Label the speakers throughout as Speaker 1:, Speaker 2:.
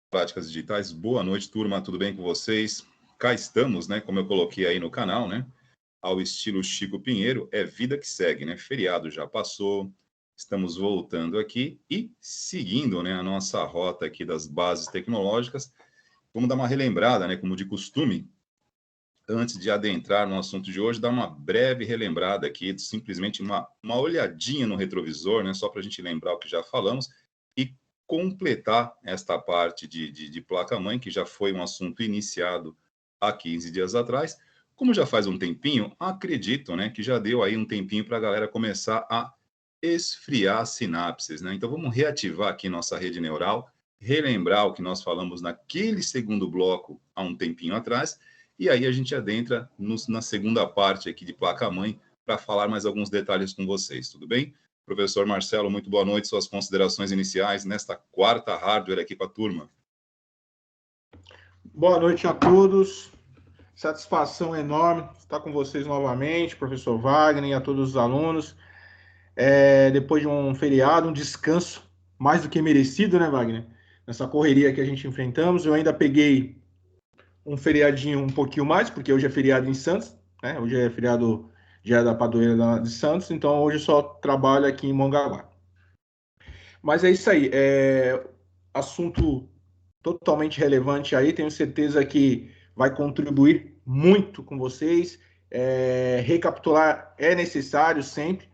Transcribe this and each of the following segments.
Speaker 1: Práticas Digitais. Boa noite, turma, tudo bem com vocês? Cá estamos, né, como eu coloquei aí no canal, né, ao estilo Chico Pinheiro, é vida que segue, né, feriado já passou, estamos voltando aqui e seguindo, né, a nossa rota aqui das bases tecnológicas. Vamos dar uma relembrada, né, como de costume, antes de adentrar no assunto de hoje, dar uma breve relembrada aqui, simplesmente uma olhadinha no retrovisor, né, só para a gente lembrar o que já falamos, e completar esta parte de placa-mãe, que já foi um assunto iniciado há 15 dias atrás. Como já faz um tempinho, acredito, né, que já deu aí um tempinho para a galera começar a esfriar as sinapses, né? Então vamos reativar aqui nossa rede neural, relembrar o que nós falamos naquele segundo bloco há um tempinho atrás, e aí a gente adentra na segunda parte aqui de placa-mãe para falar mais alguns detalhes com vocês, tudo bem? Professor Marcelo, muito boa noite, suas considerações iniciais nesta quarta hardware aqui com a turma.
Speaker 2: Boa noite a todos, satisfação enorme estar com vocês novamente, professor Wagner e a todos os alunos. Depois de um feriado, um descanso mais do que merecido, né, Wagner? Nessa correria que a gente enfrentamos, eu ainda peguei um feriadinho um pouquinho mais, porque hoje é feriado em Santos, né? Hoje é feriado dia da padroeira de Santos, então hoje eu só trabalho aqui em Mongaguá. Mas é isso aí, assunto totalmente relevante aí, tenho certeza que vai contribuir muito com vocês. Recapitular é necessário sempre.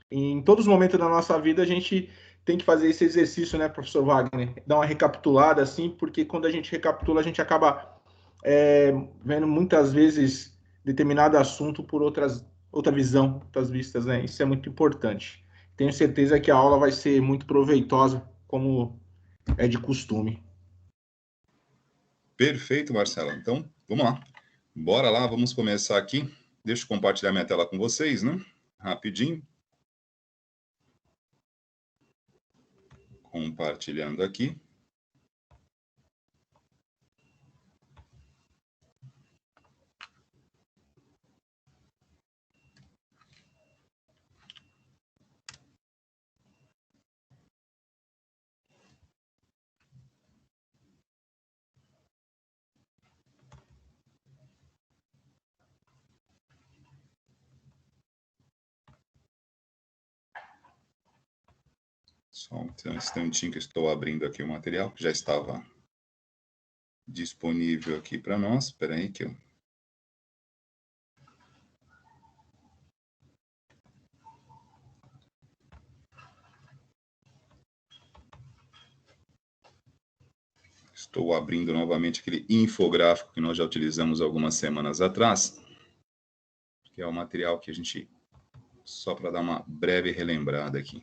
Speaker 2: Em todos os momentos da nossa vida, a gente tem que fazer esse exercício, né, professor Wagner? Dar uma recapitulada, assim, porque quando a gente recapitula, a gente acaba vendo muitas vezes determinado assunto por outra visão, outras vistas, né? Isso é muito importante. Tenho certeza que a aula vai ser muito proveitosa, como é de costume.
Speaker 1: Perfeito, Marcelo. Então, vamos lá. Bora lá, vamos começar aqui. Deixa eu compartilhar minha tela com vocês, né? Rapidinho. Compartilhando aqui. Só um instantinho que estou abrindo aqui o material, que já estava disponível aqui para nós. Espera aí que eu... Estou abrindo novamente aquele infográfico que nós já utilizamos algumas semanas atrás, que é o material que a gente... Só para dar uma breve relembrada aqui.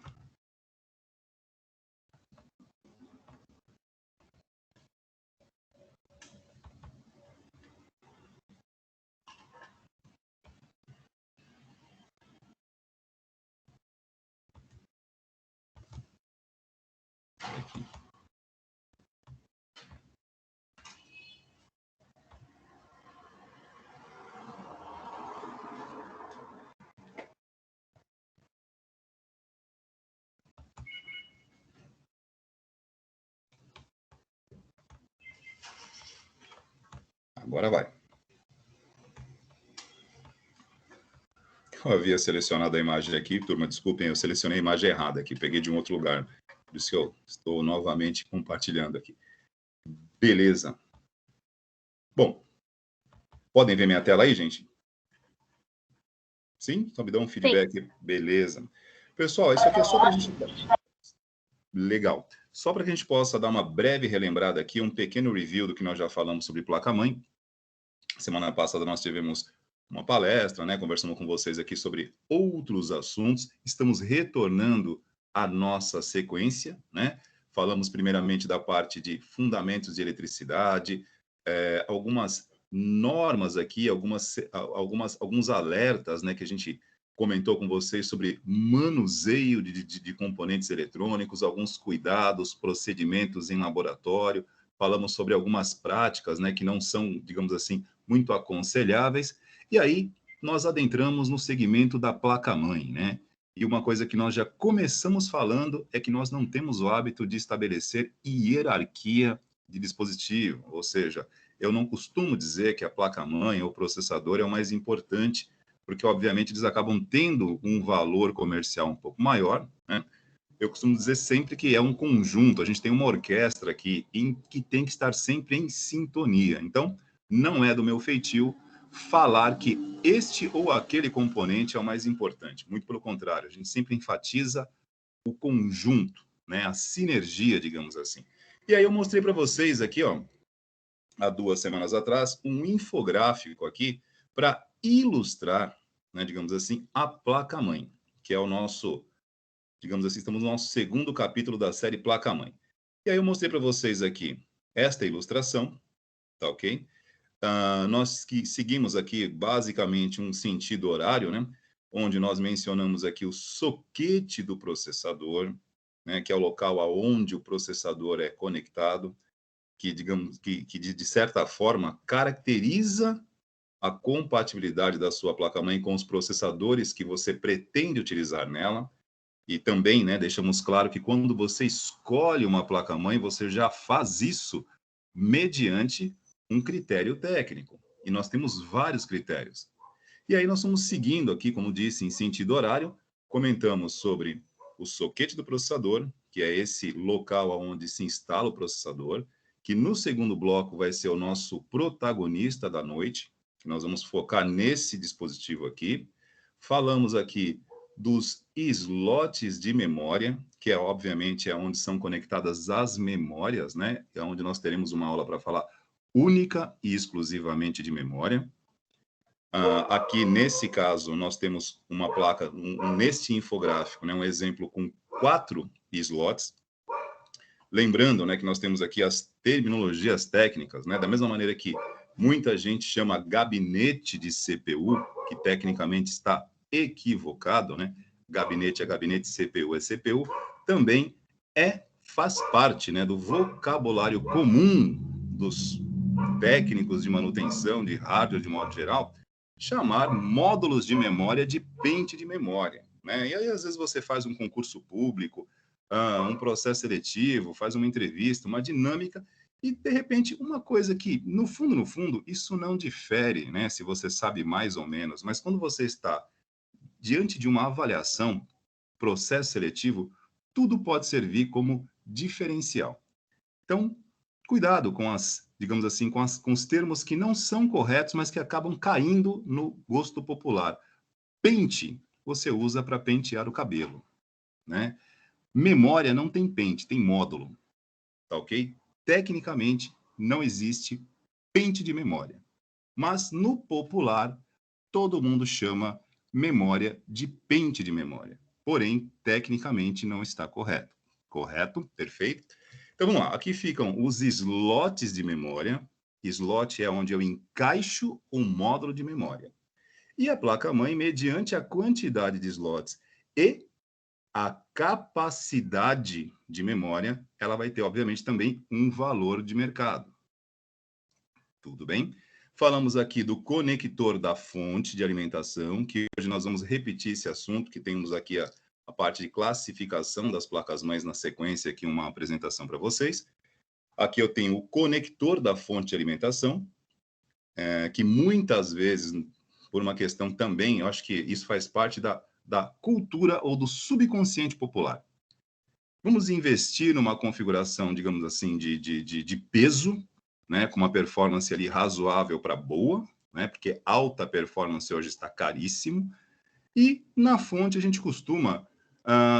Speaker 1: Aqui. Agora vai. Eu havia selecionado a imagem aqui, turma, desculpem, eu selecionei a imagem errada aqui, peguei de um outro lugar, por isso que eu estou novamente compartilhando aqui. Beleza. Bom, podem ver minha tela aí, gente? Sim? Só me dá um feedback. Sim. Beleza. Pessoal, isso aqui é só para a gente... Legal. Só para que a gente possa dar uma breve relembrada aqui, um pequeno review do que nós já falamos sobre placa-mãe. Semana passada nós tivemos uma palestra, né? Conversamos com vocês aqui sobre outros assuntos. Estamos retornando à nossa sequência, né? Falamos primeiramente da parte de fundamentos de eletricidade, algumas normas aqui, alguns alertas, né? Que a gente comentou com vocês sobre manuseio de componentes eletrônicos, alguns cuidados, procedimentos em laboratório. Falamos sobre algumas práticas, né? Que não são, digamos assim, muito aconselháveis, e aí nós adentramos no segmento da placa-mãe, né? E uma coisa que nós já começamos falando é que nós não temos o hábito de estabelecer hierarquia de dispositivo, ou seja, eu não costumo dizer que a placa-mãe ou o processador é o mais importante, porque, obviamente, eles acabam tendo um valor comercial um pouco maior, né? Eu costumo dizer sempre que é um conjunto, a gente tem uma orquestra aqui que tem que estar sempre em sintonia. Então, não é do meu feitio falar que este ou aquele componente é o mais importante. Muito pelo contrário, a gente sempre enfatiza o conjunto, né? A sinergia, digamos assim. E aí eu mostrei para vocês aqui, ó, há 2 semanas atrás, um infográfico aqui para ilustrar, né, digamos assim, a placa-mãe, que é o nosso, digamos assim, estamos no nosso segundo capítulo da série Placa-mãe. E aí eu mostrei para vocês aqui esta ilustração, tá ok? Nós que seguimos aqui basicamente um sentido horário, né? Onde nós mencionamos aqui o soquete do processador, né? Que é o local aonde o processador é conectado, que digamos que de certa forma caracteriza a compatibilidade da sua placa-mãe com os processadores que você pretende utilizar nela. E também, né, deixamos claro que quando você escolhe uma placa-mãe, você já faz isso mediante um critério técnico. E nós temos vários critérios. E aí nós estamos seguindo aqui, como disse, em sentido horário, comentamos sobre o soquete do processador, que é esse local onde se instala o processador, que no segundo bloco vai ser o nosso protagonista da noite, que nós vamos focar nesse dispositivo aqui. Falamos aqui dos slots de memória, que é obviamente é onde são conectadas as memórias, né? É onde nós teremos uma aula para falar única e exclusivamente de memória. Aqui, nesse caso, nós temos uma placa, neste infográfico, né, um exemplo com 4 slots. Lembrando, né, que nós temos aqui as terminologias técnicas, né, da mesma maneira que muita gente chama gabinete de CPU, que tecnicamente está equivocado, né? Gabinete é gabinete, CPU é CPU, também faz parte, né, do vocabulário comum dos técnicos de manutenção de hardware de modo geral, chamar módulos de memória de pente de memória, né? E aí, às vezes, você faz um concurso público, um processo seletivo, faz uma entrevista, uma dinâmica, e, de repente, uma coisa que, no fundo, isso não difere, né? Se você sabe mais ou menos, mas quando você está diante de uma avaliação, processo seletivo, tudo pode servir como diferencial. Então, cuidado com digamos assim, com os termos que não são corretos, mas que acabam caindo no gosto popular. Pente, você usa para pentear o cabelo, né? Memória não tem pente, tem módulo, tá ok? Tecnicamente, não existe pente de memória. Mas, no popular, todo mundo chama memória de pente de memória. Porém, tecnicamente, não está correto. Correto? Perfeito? Então, vamos lá. Aqui ficam os slots de memória. Slot é onde eu encaixo um módulo de memória. E a placa-mãe, mediante a quantidade de slots e a capacidade de memória, ela vai ter, obviamente, também um valor de mercado. Tudo bem? Falamos aqui do conector da fonte de alimentação, que hoje nós vamos repetir esse assunto, que temos aqui a parte de classificação das placas-mães na sequência, aqui uma apresentação para vocês. Aqui eu tenho o conector da fonte de alimentação, que muitas vezes, por uma questão também, eu acho que isso faz parte da cultura ou do subconsciente popular. Vamos investir numa configuração, digamos assim, de peso, né, com uma performance ali razoável para boa, né, porque alta performance hoje está caríssimo, e na fonte a gente costuma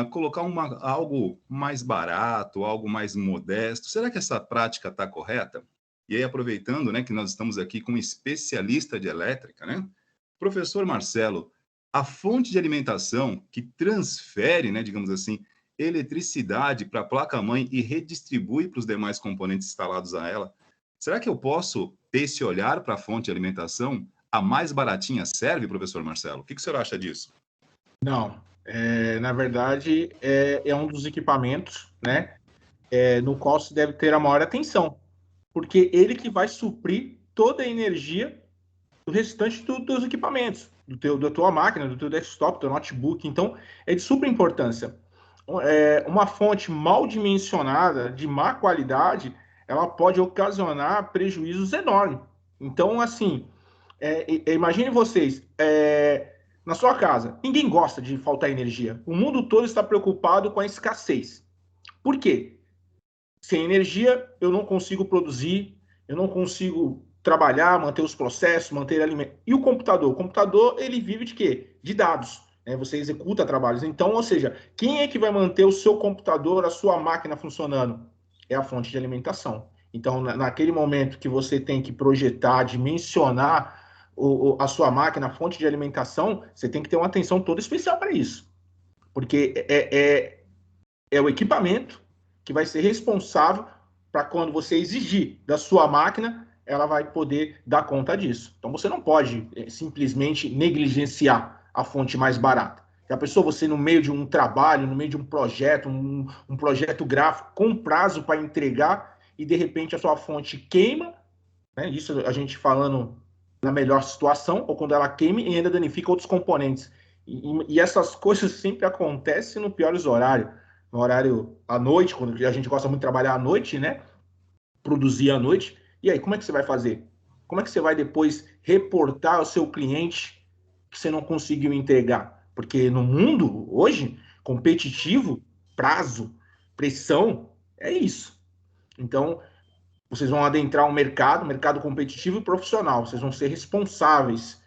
Speaker 1: colocar algo mais barato, algo mais modesto. Será que essa prática está correta? E aí, aproveitando, né, que nós estamos aqui com um especialista de elétrica, né? Professor Marcelo, a fonte de alimentação que transfere, né, digamos assim, eletricidade para a placa-mãe e redistribui para os demais componentes instalados a ela, será que eu posso ter esse olhar para a fonte de alimentação? A mais baratinha serve, professor Marcelo? O que o senhor acha disso?
Speaker 2: Não. Na verdade, é um dos equipamentos, né, no qual se deve ter a maior atenção, porque ele que vai suprir toda a energia do restante dos equipamentos, da tua máquina, do teu desktop, do teu notebook. Então, é de super importância. Uma fonte mal dimensionada, de má qualidade, ela pode ocasionar prejuízos enormes. Então, assim, imagine vocês, na sua casa, ninguém gosta de faltar energia. O mundo todo está preocupado com a escassez. Por quê? Sem energia, eu não consigo produzir, eu não consigo trabalhar, manter os processos, manter alimento. E o computador? O computador, ele vive de quê? De dados. Né? Você executa trabalhos. Então, ou seja, quem é que vai manter o seu computador, a sua máquina funcionando? É a fonte de alimentação. Então, naquele momento que você tem que projetar, dimensionar a sua máquina, a fonte de alimentação, você tem que ter uma atenção toda especial para isso. Porque é o equipamento que vai ser responsável para quando você exigir da sua máquina, ela vai poder dar conta disso. Então você não pode simplesmente negligenciar a fonte mais barata. Já pensou você no meio de um trabalho, no meio de um projeto, um projeto gráfico com prazo para entregar e de repente a sua fonte queima, né? Isso a gente falando na melhor situação, ou quando ela queima e ainda danifica outros componentes. E essas coisas sempre acontecem no piores horários. No horário à noite, quando a gente gosta muito de trabalhar à noite, né? Produzir à noite. E aí, como é que você vai fazer? Como é que você vai depois reportar ao seu cliente que você não conseguiu entregar? Porque no mundo, hoje, competitivo, prazo, pressão, é isso. Então, vocês vão adentrar um mercado competitivo e profissional. Vocês vão ser responsáveis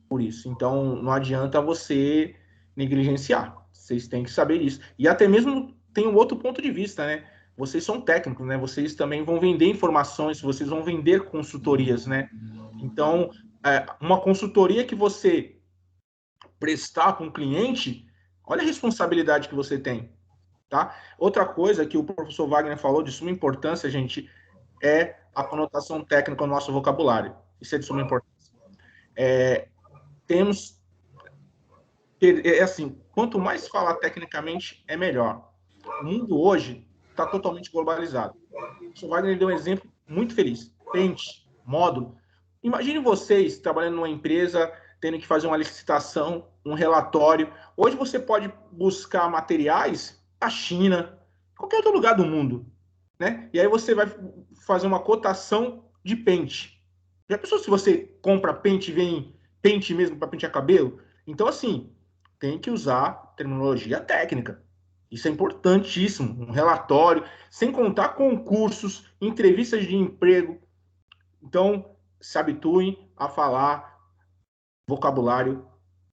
Speaker 2: por isso. Então, não adianta você negligenciar. Vocês têm que saber isso. E até mesmo tem um outro ponto de vista, né? Vocês são técnicos, né? Vocês também vão vender informações, vocês vão vender consultorias, né? Então, uma consultoria que você prestar para um cliente, olha a responsabilidade que você tem, tá? Outra coisa que o professor Wagner falou de suma importância, gente, é a conotação técnica no nosso vocabulário. Isso é de suma importância. Temos assim, quanto mais falar tecnicamente, é melhor. O mundo hoje está totalmente globalizado. O Wagner deu um exemplo muito feliz. Pente, módulo. Imagine vocês trabalhando numa empresa, tendo que fazer uma licitação, um relatório. Hoje você pode buscar materiais na China, qualquer outro lugar do mundo, né? E aí você vai fazer uma cotação de pente. Já pensou se você compra pente e vem pente mesmo para pentear cabelo? Então, assim, tem que usar terminologia técnica. Isso é importantíssimo. Um relatório, sem contar concursos, entrevistas de emprego. Então, se habituem a falar vocabulário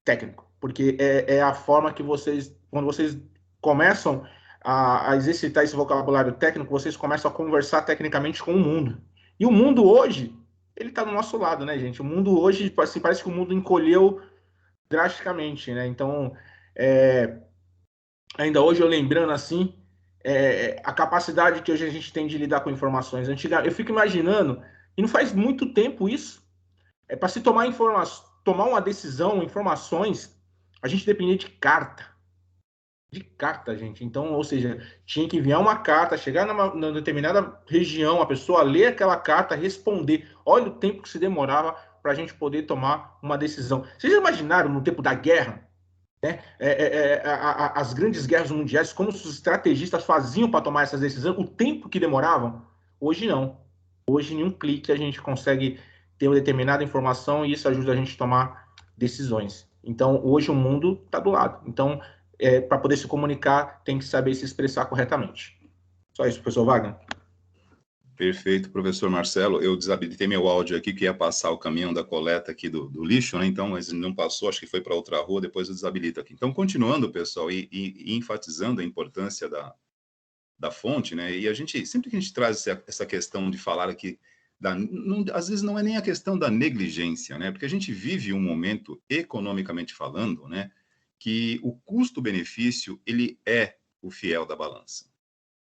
Speaker 2: técnico, porque é a forma que vocês, quando vocês começam a exercitar esse vocabulário técnico, vocês começam a conversar tecnicamente com o mundo. E o mundo hoje, ele está do nosso lado, né, gente? O mundo hoje, assim, parece que o mundo encolheu drasticamente, né? Então, ainda hoje eu lembrando assim, a capacidade que hoje a gente tem de lidar com informações. Eu fico imaginando, e não faz muito tempo isso, para se tomar uma decisão, informações, a gente dependia de carta. De carta, gente. Então, ou seja, tinha que enviar uma carta, chegar numa determinada região, a pessoa ler aquela carta, responder. Olha o tempo que se demorava para a gente poder tomar uma decisão. Vocês já imaginaram no tempo da guerra? Né? As grandes guerras mundiais, como os estrategistas faziam para tomar essas decisões, o tempo que demoravam? Hoje não. Hoje, em um clique, a gente consegue ter uma determinada informação e isso ajuda a gente a tomar decisões. Então, hoje o mundo está do lado. Então, para poder se comunicar, tem que saber se expressar corretamente. Só isso, professor Wagner.
Speaker 1: Perfeito, professor Marcelo. Eu desabilitei meu áudio aqui, que ia passar o caminhão da coleta aqui do lixo, né? Então, mas não passou, acho que foi para outra rua, depois eu desabilito aqui. Então, continuando, pessoal, e enfatizando a importância da fonte, né? E a gente, sempre que a gente traz essa questão de falar aqui, às vezes não é nem a questão da negligência, né? Porque a gente vive um momento, economicamente falando, né? Que o custo-benefício, ele é o fiel da balança.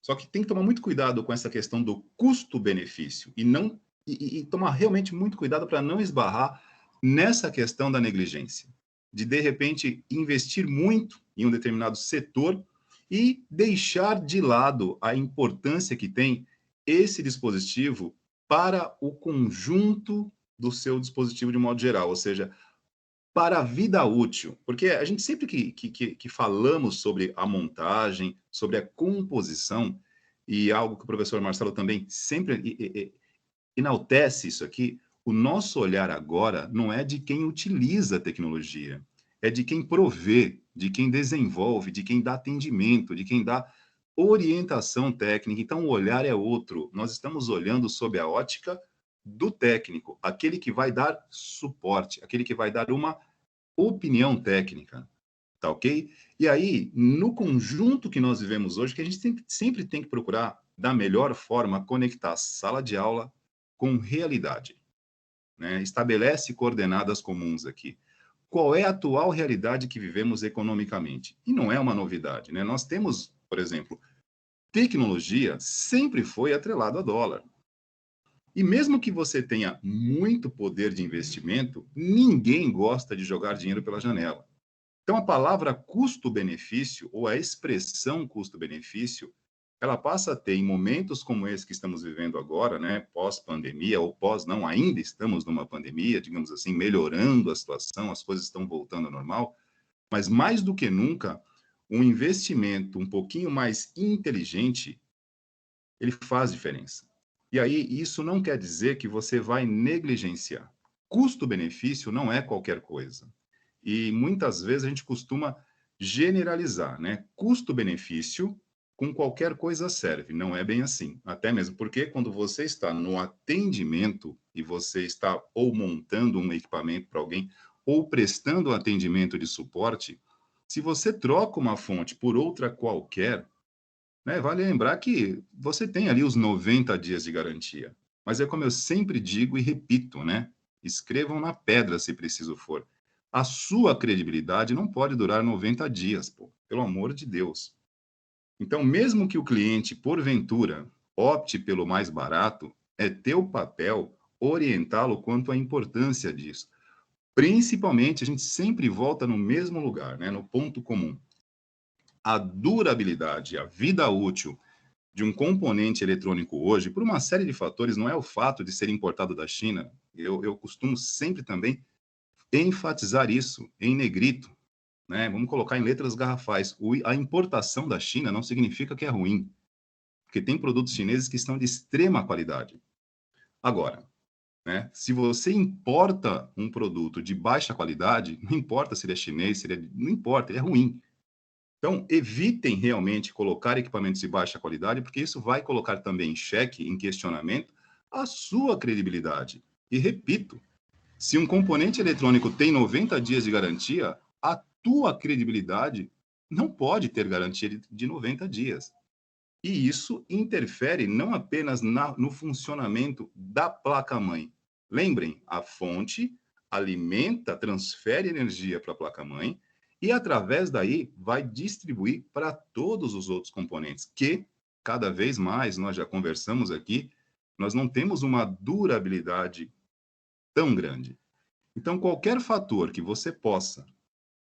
Speaker 1: Só que tem que tomar muito cuidado com essa questão do custo-benefício e tomar realmente muito cuidado para não esbarrar nessa questão da negligência, de repente investir muito em um determinado setor e deixar de lado a importância que tem esse dispositivo para o conjunto do seu dispositivo de modo geral, ou seja, para a vida útil, porque a gente sempre que falamos sobre a montagem, sobre a composição, e algo que o professor Marcelo também sempre enaltece isso aqui, o nosso olhar agora não é de quem utiliza a tecnologia, é de quem provê, de quem desenvolve, de quem dá atendimento, de quem dá orientação técnica. Então, o olhar é outro. Nós estamos olhando sob a ótica do técnico, aquele que vai dar suporte, aquele que vai dar uma opinião técnica, tá ok? E aí, no conjunto que nós vivemos hoje, que a gente sempre tem que procurar, da melhor forma, conectar sala de aula com realidade, né? Estabelece coordenadas comuns aqui. Qual é a atual realidade que vivemos economicamente? E não é uma novidade, né? Nós temos, por exemplo, tecnologia sempre foi atrelada a dólar. E mesmo que você tenha muito poder de investimento, ninguém gosta de jogar dinheiro pela janela. Então, a palavra custo-benefício, ou a expressão custo-benefício, ela passa a ter, em momentos como esse que estamos vivendo agora, né, pós-pandemia, ou não, ainda estamos numa pandemia, digamos assim, melhorando a situação, as coisas estão voltando ao normal, mas mais do que nunca, um investimento um pouquinho mais inteligente, ele faz diferença. E aí, isso não quer dizer que você vai negligenciar. Custo-benefício não é qualquer coisa. E muitas vezes a gente costuma generalizar, né? Custo-benefício com qualquer coisa serve. Não é bem assim. Até mesmo porque quando você está no atendimento e você está ou montando um equipamento para alguém ou prestando atendimento de suporte, se você troca uma fonte por outra qualquer, né, vale lembrar que você tem ali os 90 dias de garantia. Mas é como eu sempre digo e repito, né? Escrevam na pedra se preciso for. A sua credibilidade não pode durar 90 dias, pô, pelo amor de Deus. Então, mesmo que o cliente, porventura, opte pelo mais barato, é teu papel orientá-lo quanto à importância disso. Principalmente, a gente sempre volta no mesmo lugar, né, no ponto comum. A durabilidade, a vida útil de um componente eletrônico hoje, por uma série de fatores, não é o fato de ser importado da China. Eu costumo sempre também enfatizar isso em negrito, né? Vamos colocar em letras garrafais. A importação da China não significa que é ruim, porque tem produtos chineses que estão de extrema qualidade. Agora, né, se você importa um produto de baixa qualidade, não importa se ele é chinês, não importa, ele é ruim. Então, evitem realmente colocar equipamentos de baixa qualidade, porque isso vai colocar também em xeque, em questionamento, a sua credibilidade. E repito, se um componente eletrônico tem 90 dias de garantia, a tua credibilidade não pode ter garantia de 90 dias. E isso interfere não apenas no funcionamento da placa-mãe. Lembrem, a fonte alimenta, transfere energia para a placa-mãe e, através daí, vai distribuir para todos os outros componentes, que, cada vez mais, nós já conversamos aqui, nós não temos uma durabilidade tão grande. Então, qualquer fator que você possa,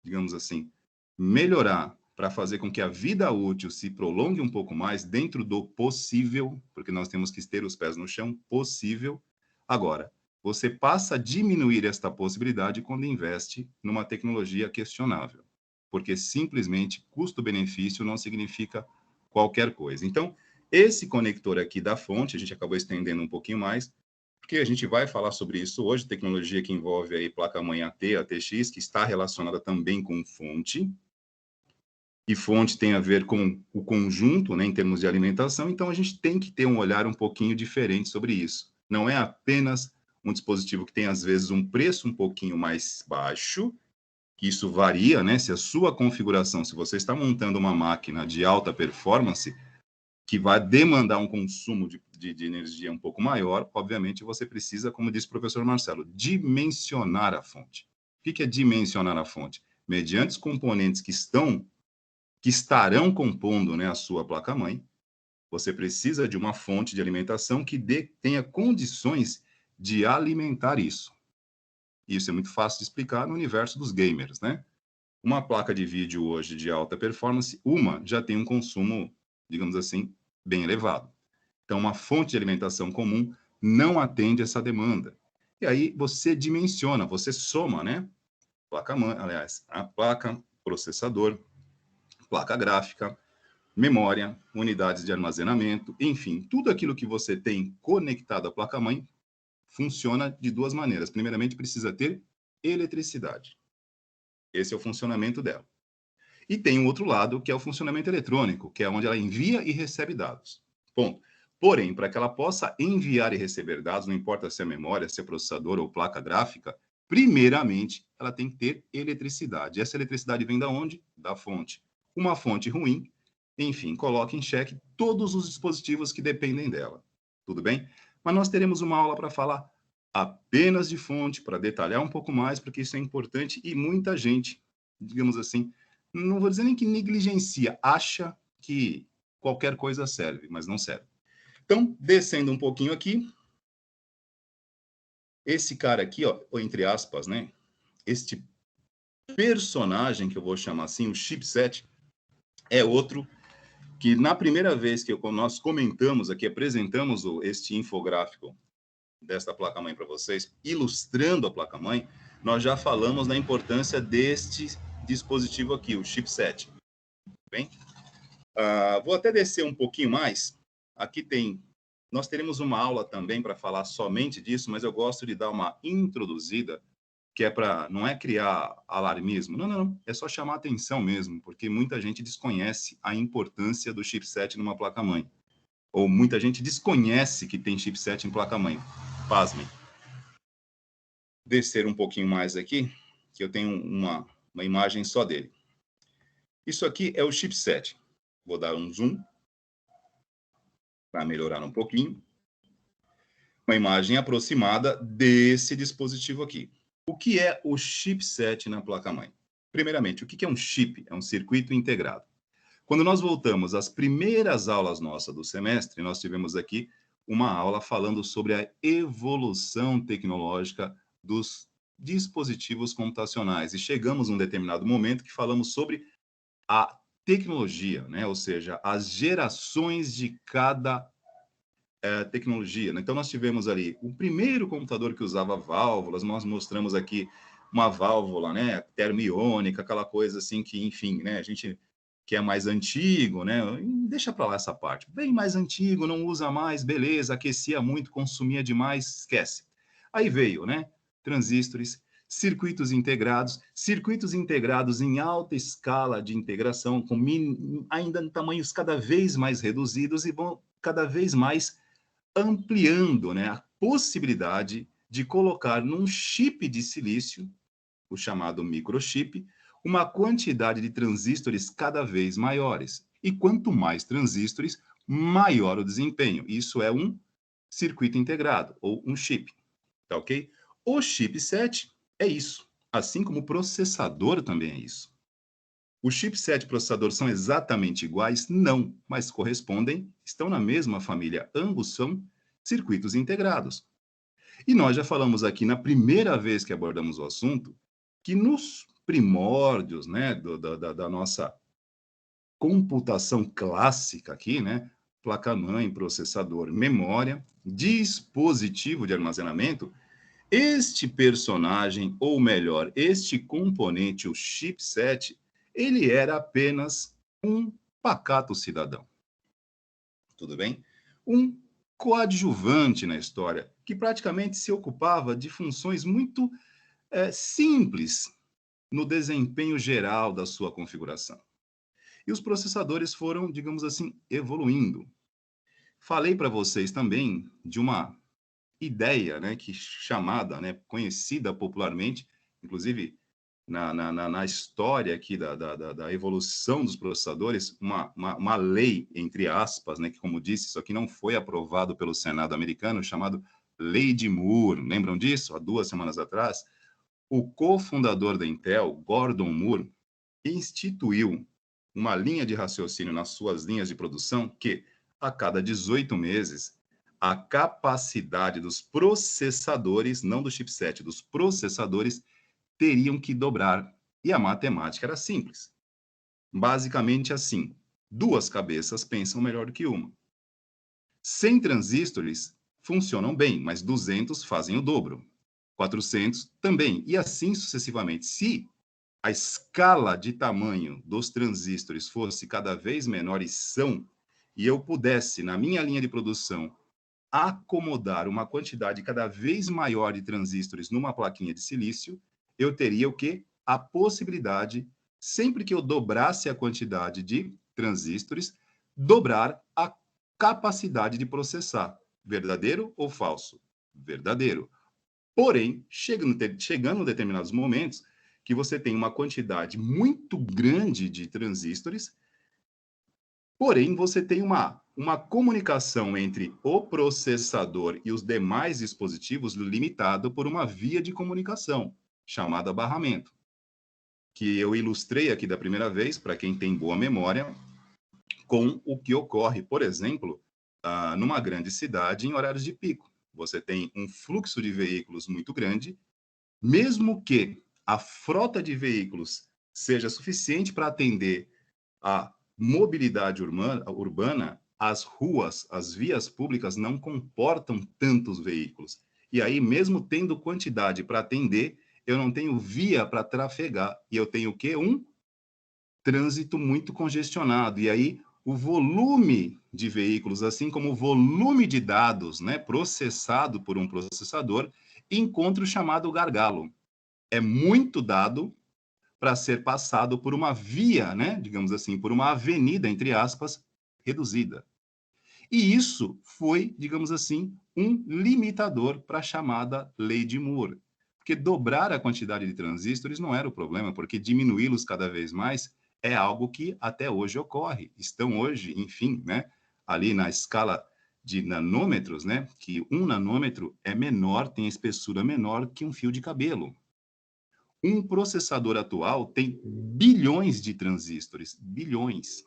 Speaker 1: digamos assim, melhorar para fazer com que a vida útil se prolongue um pouco mais dentro do possível, porque nós temos que ter os pés no chão, possível. Agora, você passa a diminuir esta possibilidade quando investe numa tecnologia questionável, porque simplesmente custo-benefício não significa qualquer coisa. Então, esse conector aqui da fonte, a gente acabou estendendo um pouquinho mais, porque a gente vai falar sobre isso hoje, tecnologia que envolve aí placa-mãe AT, ATX, que está relacionada também com fonte, e fonte tem a ver com o conjunto, né, em termos de alimentação, então a gente tem que ter um olhar um pouquinho diferente sobre isso. Não é apenas um dispositivo que tem, às vezes, um preço um pouquinho mais baixo, que isso varia, né, se a sua configuração, se você está montando uma máquina de alta performance, que vai demandar um consumo de energia um pouco maior, obviamente você precisa, como disse o professor Marcelo, dimensionar a fonte. O que é dimensionar a fonte? Mediante os componentes que estarão compondo, né, a sua placa-mãe, você precisa de uma fonte de alimentação que tenha condições de alimentar isso. Isso é muito fácil de explicar no universo dos gamers, né? Uma placa de vídeo hoje de alta performance, já tem um consumo, digamos assim, bem elevado. Então, uma fonte de alimentação comum não atende essa demanda. E aí você dimensiona, você soma, né? Placa-mãe, aliás, a placa, processador, placa gráfica, memória, unidades de armazenamento, enfim, tudo aquilo que você tem conectado à placa-mãe funciona de duas maneiras. Primeiramente, precisa ter eletricidade. Esse é o funcionamento dela. E tem um outro lado, que é o funcionamento eletrônico, que é onde ela envia e recebe dados. Ponto. Porém, para que ela possa enviar e receber dados, não importa se é memória, se é processador ou placa gráfica, primeiramente, ela tem que ter eletricidade. Essa eletricidade vem da onde? Da fonte. Uma fonte ruim, enfim, coloca em xeque todos os dispositivos que dependem dela. Tudo bem? Mas nós teremos uma aula para falar apenas de fonte, para detalhar um pouco mais, porque isso é importante e muita gente, digamos assim, não vou dizer nem que negligencia, acha que qualquer coisa serve, mas não serve. Então, descendo um pouquinho aqui, esse cara aqui, ó, entre aspas, né? Este personagem, que eu vou chamar assim, o chipset, é outro que na primeira vez que nós comentamos aqui, apresentamos este infográfico desta placa-mãe para vocês, ilustrando a placa-mãe, nós já falamos da importância deste dispositivo aqui, o chipset. Bem? Vou até descer um pouquinho mais. Aqui nós teremos uma aula também para falar somente disso, mas eu gosto de dar uma introduzida, que é para, não é criar alarmismo, não, é só chamar atenção mesmo, porque muita gente desconhece a importância do chipset numa placa-mãe, ou muita gente desconhece que tem chipset em placa-mãe. Pasmem. Descer um pouquinho mais aqui, que eu tenho uma imagem só dele. Isso aqui é o chipset. Vou dar um zoom para melhorar um pouquinho. Uma imagem aproximada desse dispositivo aqui. O que é o chipset na placa-mãe? Primeiramente, o que é um chip? É um circuito integrado. Quando nós voltamos às primeiras aulas nossas do semestre, nós tivemos aqui uma aula falando sobre a evolução tecnológica dos dispositivos computacionais. E chegamos num determinado momento que falamos sobre a tecnologia, né? Ou seja, as gerações de cada tecnologia, né? Então, nós tivemos ali o primeiro computador que usava válvulas, nós mostramos aqui uma válvula, né, termiônica, aquela coisa assim que, enfim, né, a gente que é mais antigo, né, deixa para lá essa parte, bem mais antigo, não usa mais, beleza, aquecia muito, consumia demais, esquece. Aí veio, né, transistores, circuitos integrados em alta escala de integração, com ainda em tamanhos cada vez mais reduzidos e vão cada vez mais ampliando, né, a possibilidade de colocar num chip de silício, o chamado microchip, uma quantidade de transistores cada vez maiores. E quanto mais transistores, maior o desempenho. Isso é um circuito integrado, ou um chip. Tá ok? O chipset é isso, assim como o processador também é isso. O chipset e o processador são exatamente iguais? Não, mas correspondem, estão na mesma família. Ambos são circuitos integrados. E nós já falamos aqui na primeira vez que abordamos o assunto, que nos primórdios, né, da nossa computação clássica aqui, né, placa-mãe, processador, memória, dispositivo de armazenamento, este personagem, ou melhor, este componente, o chipset, ele era apenas um pacato cidadão. Tudo bem? Um coadjuvante na história, que praticamente se ocupava de funções muito simples no desempenho geral da sua configuração. E os processadores foram, digamos assim, evoluindo. Falei para vocês também de uma ideia, né, que chamada, né, conhecida popularmente, inclusive na história aqui da evolução dos processadores, uma lei, entre aspas, né, que, como disse, isso aqui não foi aprovado pelo Senado americano, chamado Lei de Moore. Lembram disso? Há 2 semanas atrás, o cofundador da Intel, Gordon Moore, instituiu uma linha de raciocínio nas suas linhas de produção que, a cada 18 meses, a capacidade dos processadores, não do chipset, dos processadores, teriam que dobrar. E a matemática era simples. Basicamente assim, 2 cabeças pensam melhor do que uma. 100 transistores funcionam bem, mas 200 fazem o dobro. 400 também, e assim sucessivamente. Se a escala de tamanho dos transistores fosse cada vez menor e eu pudesse, na minha linha de produção, acomodar uma quantidade cada vez maior de transistores numa plaquinha de silício, eu teria o quê? A possibilidade, sempre que eu dobrasse a quantidade de transistores, dobrar a capacidade de processar. Verdadeiro ou falso? Verdadeiro. Porém, chegando em determinados momentos que você tem uma quantidade muito grande de transistores, porém, você tem uma comunicação entre o processador e os demais dispositivos limitada por uma via de comunicação, chamada barramento, que eu ilustrei aqui da primeira vez, para quem tem boa memória, com o que ocorre, por exemplo, numa grande cidade em horários de pico. Você tem um fluxo de veículos muito grande, mesmo que a frota de veículos seja suficiente para atender a mobilidade urbana, as ruas, as vias públicas não comportam tantos veículos. E aí, mesmo tendo quantidade para atender, eu não tenho via para trafegar. E eu tenho o quê? Um trânsito muito congestionado. E aí, o volume de veículos, assim como o volume de dados, né, processado por um processador, encontra o chamado gargalo. É muito dado para ser passado por uma via, né, digamos assim, por uma avenida, entre aspas, reduzida. E isso foi, digamos assim, um limitador para a chamada lei de Moore. Porque dobrar a quantidade de transistores não era o problema, porque diminuí-los cada vez mais é algo que até hoje ocorre. Estão hoje, enfim, né, ali na escala de nanômetros, né, que 1 nanômetro é menor, tem espessura menor que um fio de cabelo. Um processador atual tem bilhões de transistores, bilhões.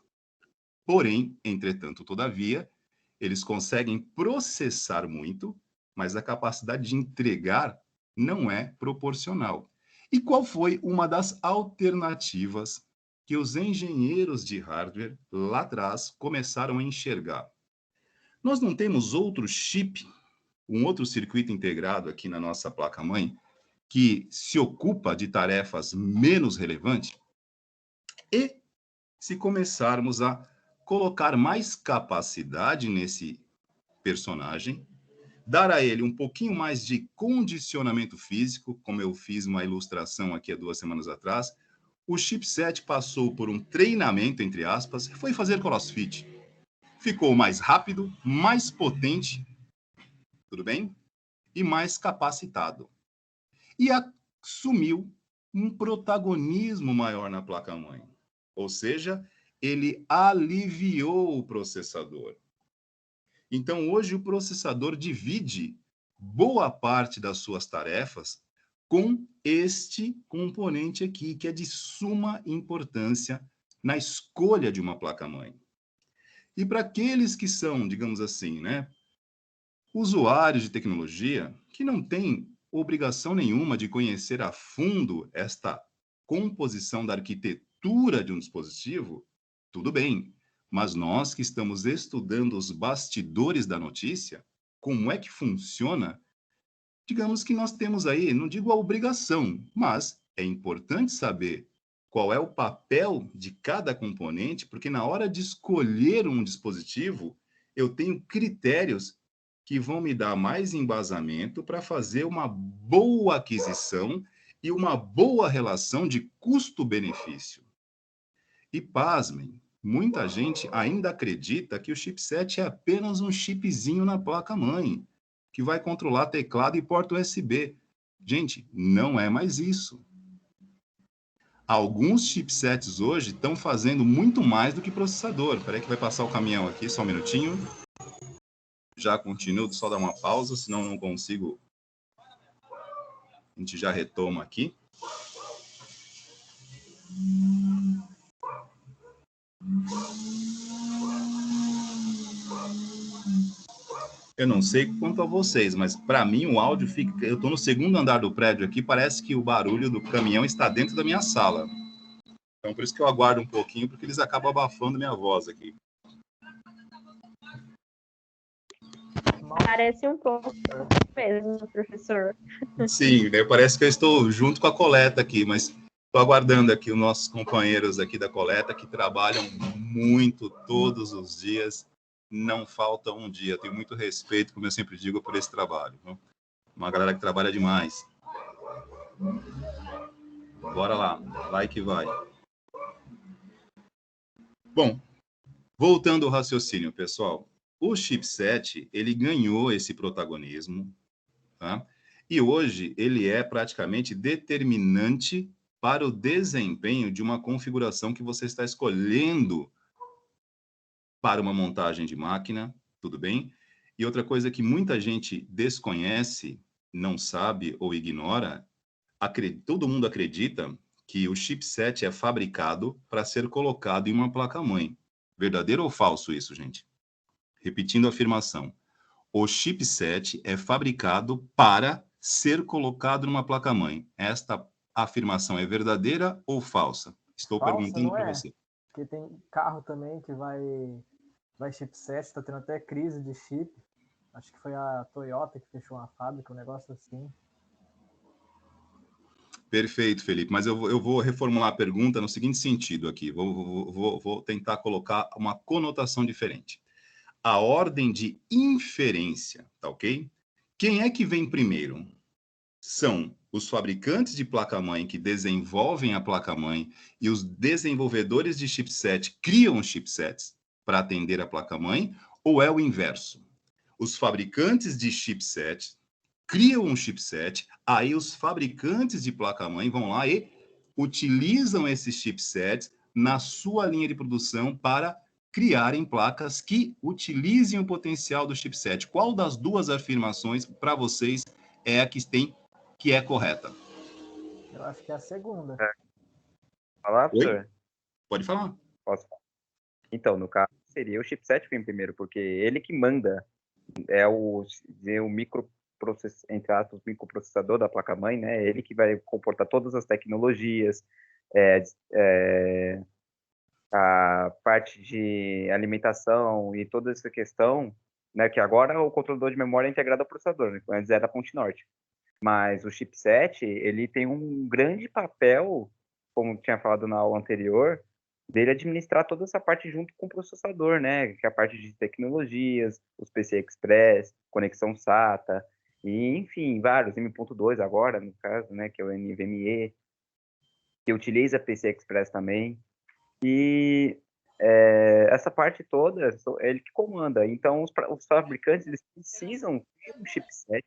Speaker 1: Porém, entretanto, todavia, eles conseguem processar muito, mas a capacidade de entregar não é proporcional. E qual foi uma das alternativas que os engenheiros de hardware lá atrás começaram a enxergar? Nós não temos outro chip, um outro circuito integrado aqui na nossa placa-mãe, que se ocupa de tarefas menos relevantes, e se começarmos a colocar mais capacidade nesse personagem, dar a ele um pouquinho mais de condicionamento físico, como eu fiz uma ilustração aqui há 2 semanas atrás, o chipset passou por um treinamento, entre aspas, foi fazer CrossFit. Ficou mais rápido, mais potente, tudo bem? E mais capacitado. E assumiu um protagonismo maior na placa-mãe. Ou seja, ele aliviou o processador. Então, hoje, o processador divide boa parte das suas tarefas com este componente aqui, que é de suma importância na escolha de uma placa-mãe. E para aqueles que são, digamos assim, né, usuários de tecnologia, que não têm obrigação nenhuma de conhecer a fundo esta composição da arquitetura de um dispositivo, tudo bem. Mas nós que estamos estudando os bastidores da notícia, como é que funciona, digamos que nós temos aí, não digo a obrigação, mas é importante saber qual é o papel de cada componente, porque na hora de escolher um dispositivo, eu tenho critérios que vão me dar mais embasamento para fazer uma boa aquisição e uma boa relação de custo-benefício. E pasmem, muita gente ainda acredita que o chipset é apenas um chipzinho na placa-mãe, que vai controlar teclado e porta USB. Gente, não é mais isso. Alguns chipsets hoje estão fazendo muito mais do que processador. Espera aí que vai passar o caminhão aqui, só um minutinho. Já continuo, só dar uma pausa, senão não consigo. A gente já retoma aqui. Eu não sei quanto a vocês, mas para mim o áudio fica... Eu estou no segundo andar do prédio aqui, parece que o barulho do caminhão está dentro da minha sala. Então por isso que eu aguardo um pouquinho, porque eles acabam abafando minha voz aqui.
Speaker 3: Parece um pouco mesmo, professor.
Speaker 1: Sim, né? Parece que eu estou junto com a coleta aqui, mas Estou aguardando aqui os nossos companheiros aqui da coleta, que trabalham muito todos os dias. Não falta um dia. Tenho muito respeito, como eu sempre digo, por esse trabalho. Viu? Uma galera que trabalha demais. Bora lá, vai que vai. Bom, voltando ao raciocínio, pessoal. O chipset, ele ganhou esse protagonismo, tá? E hoje ele é praticamente determinante para o desempenho de uma configuração que você está escolhendo para uma montagem de máquina, tudo bem? E outra coisa que muita gente desconhece, não sabe ou ignora, todo mundo acredita que o chipset é fabricado para ser colocado em uma placa-mãe. Verdadeiro ou falso isso, gente? Repetindo a afirmação. O chipset é fabricado para ser colocado numa placa-mãe. Esta afirmação é verdadeira ou falsa? Estou
Speaker 3: Falsa,
Speaker 1: perguntando
Speaker 3: não
Speaker 1: para
Speaker 3: é?
Speaker 1: você.
Speaker 3: Porque tem carro também que vai chipset, está tendo até crise de chip. Acho que foi a Toyota que fechou uma fábrica, um negócio assim.
Speaker 1: Perfeito, Felipe. Mas eu vou reformular a pergunta no seguinte sentido aqui. Vou tentar colocar uma conotação diferente. A ordem de inferência, tá ok? Quem é que vem primeiro? São os fabricantes de placa-mãe que desenvolvem a placa-mãe e os desenvolvedores de chipset criam chipsets para atender a placa-mãe, ou é o inverso? Os fabricantes de chipset criam um chipset, aí os fabricantes de placa-mãe vão lá e utilizam esses chipsets na sua linha de produção para criarem placas que utilizem o potencial do chipset. Qual das duas afirmações, para vocês, é a que é correta?
Speaker 3: Eu acho que é a segunda.
Speaker 4: Falar,
Speaker 1: Oi?
Speaker 4: professor?
Speaker 1: Pode falar.
Speaker 4: Posso falar? Então, no caso, seria o chipset que vem primeiro, porque ele que manda, é o entre aspas, microprocessador da placa-mãe, né? Ele que vai comportar todas as tecnologias, a parte de alimentação e toda essa questão, né? Que agora o controlador de memória é integrado ao processador, né? Antes era a ponte norte. Mas o chipset, ele tem um grande papel, como tinha falado na aula anterior, dele administrar toda essa parte junto com o processador, né? Que é a parte de tecnologias, os PCI Express, conexão SATA, e enfim, vários, M.2 agora, no caso, né? Que é o NVMe, que utiliza PCI Express também. E essa parte toda, é ele que comanda. Então, os fabricantes, eles precisam ter um chipset,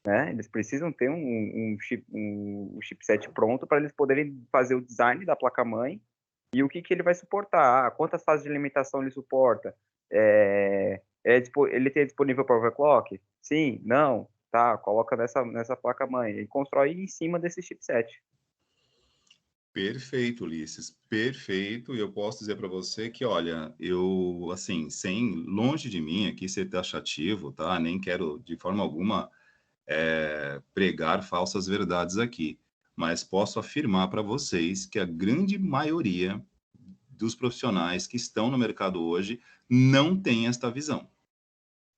Speaker 4: né? Eles precisam ter um chipset pronto para eles poderem fazer o design da placa-mãe e o que ele vai suportar, quantas fases de alimentação ele suporta. Ele tem disponível para overclock? Sim, não, tá, coloca nessa placa-mãe e constrói em cima desse chipset.
Speaker 1: Perfeito, Ulisses, perfeito. E eu posso dizer para você que, olha, eu, assim, longe de mim aqui ser taxativo, tá? Nem quero de forma alguma pregar falsas verdades aqui, mas posso afirmar para vocês que a grande maioria dos profissionais que estão no mercado hoje não tem esta visão.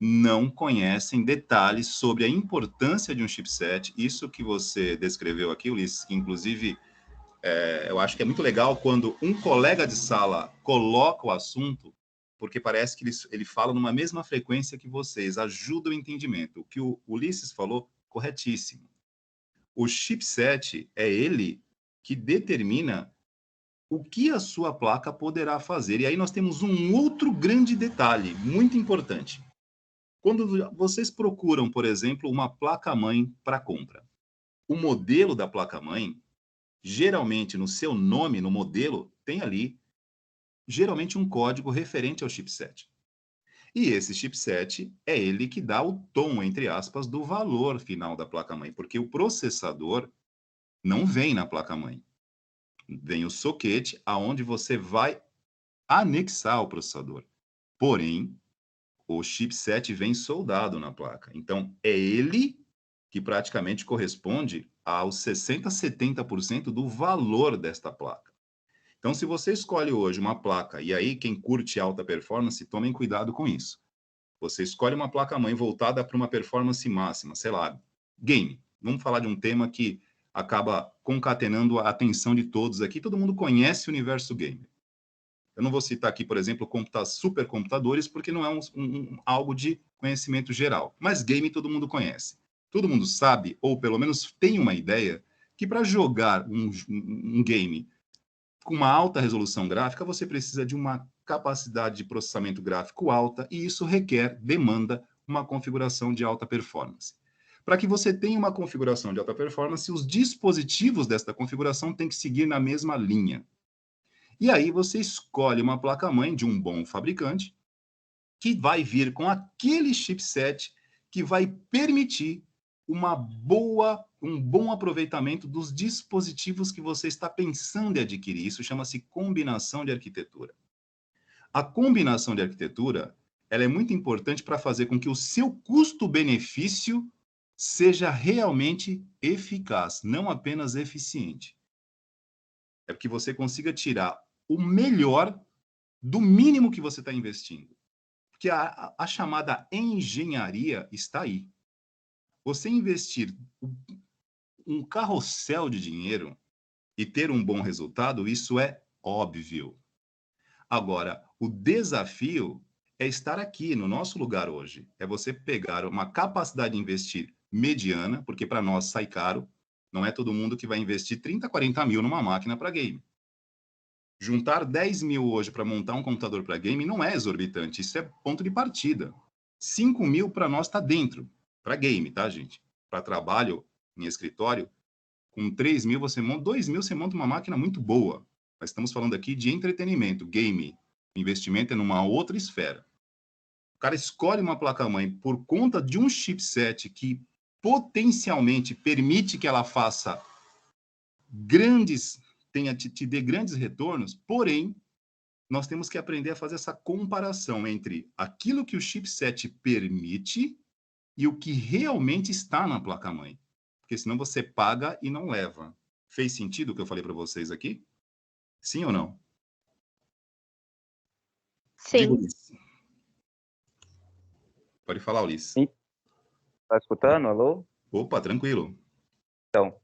Speaker 1: Não conhecem detalhes sobre a importância de um chipset. Isso que você descreveu aqui, Ulisses, que inclusive eu acho que é muito legal quando um colega de sala coloca o assunto, porque parece que ele fala numa mesma frequência que vocês, ajuda o entendimento. O que o Ulisses falou, corretíssimo. O chipset é ele que determina o que a sua placa poderá fazer. E aí nós temos um outro grande detalhe, muito importante. Quando vocês procuram, por exemplo, uma placa-mãe para compra, o modelo da placa-mãe, geralmente no seu nome, no modelo, tem ali, geralmente um código referente ao chipset. E esse chipset é ele que dá o tom, entre aspas, do valor final da placa-mãe, porque o processador não vem na placa-mãe. Vem o soquete aonde você vai anexar o processador. Porém, o chipset vem soldado na placa. Então, é ele que praticamente corresponde aos 60% a 70% do valor desta placa. Então, se você escolhe hoje uma placa, e aí quem curte alta performance, tomem cuidado com isso. Você escolhe uma placa-mãe voltada para uma performance máxima, sei lá, game. Vamos falar de um tema que acaba concatenando a atenção de todos aqui. Todo mundo conhece o universo gamer. Eu não vou citar aqui, por exemplo, supercomputadores, porque não é algo de conhecimento geral. Mas game todo mundo conhece. Todo mundo sabe, ou pelo menos tem uma ideia, que para jogar um game com uma alta resolução gráfica, você precisa de uma capacidade de processamento gráfico alta, e isso demanda uma configuração de alta performance. Para que você tenha uma configuração de alta performance, os dispositivos desta configuração têm que seguir na mesma linha. E aí você escolhe uma placa-mãe de um bom fabricante, que vai vir com aquele chipset que vai permitir um bom aproveitamento dos dispositivos que você está pensando em adquirir. Isso chama-se combinação de arquitetura. A combinação de arquitetura, ela é muito importante para fazer com que o seu custo-benefício seja realmente eficaz, não apenas eficiente. É que você consiga tirar o melhor do mínimo que você está investindo. Porque a chamada engenharia está aí. Você investir um carrossel de dinheiro e ter um bom resultado, isso é óbvio. Agora, o desafio é estar aqui no nosso lugar hoje. É você pegar uma capacidade de investir mediana, porque para nós sai caro. Não é todo mundo que vai investir 30, 40 mil numa máquina para game. Juntar 10 mil hoje para montar um computador para game não é exorbitante. Isso é ponto de partida. 5 mil para nós está dentro. Para game, tá, gente? Para trabalho em escritório, com 3 mil você monta, 2 mil você monta uma máquina muito boa. Nós estamos falando aqui de entretenimento, game. Investimento é numa outra esfera. O cara escolhe uma placa-mãe por conta de um chipset que potencialmente permite que ela faça te dê grandes retornos, porém, nós temos que aprender a fazer essa comparação entre aquilo que o chipset permite e o que realmente está na placa-mãe. Porque senão você paga e não leva. Fez sentido o que eu falei para vocês aqui? Sim ou não?
Speaker 5: Sim.
Speaker 1: Diga, Ulisses. Pode falar, Ulisses.
Speaker 4: Sim. Tá escutando? Alô?
Speaker 1: Opa, tranquilo.
Speaker 4: Então,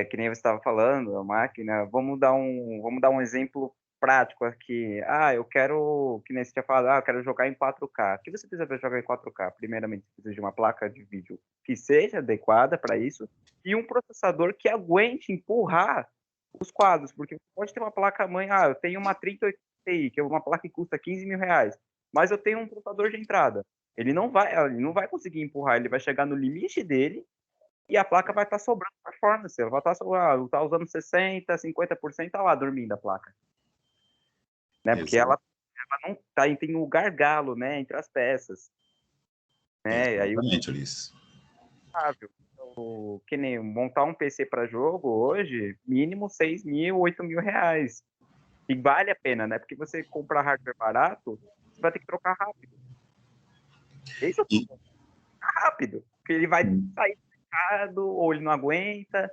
Speaker 4: que nem você estava falando, a máquina, vamos dar um exemplo prático aqui. Eu quero, que nem você tinha falado, eu quero jogar em 4K. O que você precisa para jogar em 4K? Primeiramente, você precisa de uma placa de vídeo que seja adequada para isso e um processador que aguente empurrar os quadros, porque pode ter uma placa-mãe, eu tenho uma 3080 Ti, que é uma placa que custa 15 mil reais, mas eu tenho um processador de entrada. Ele não vai conseguir empurrar, ele vai chegar no limite dele e a placa vai estar sobrando performance. Ela vai estar usando 60%, 50%, tá lá dormindo a placa. Né? Porque ela não tem o gargalo, né, entre as peças. Né?
Speaker 1: Exatamente, Ulisses.
Speaker 4: Que nem montar um PC para jogo hoje, mínimo 6 mil, 8 mil reais. E vale a pena, né? Porque você comprar hardware barato, você vai ter que trocar rápido. Esse é o problema. Rápido. Porque ele vai sair do mercado, ou ele não aguenta.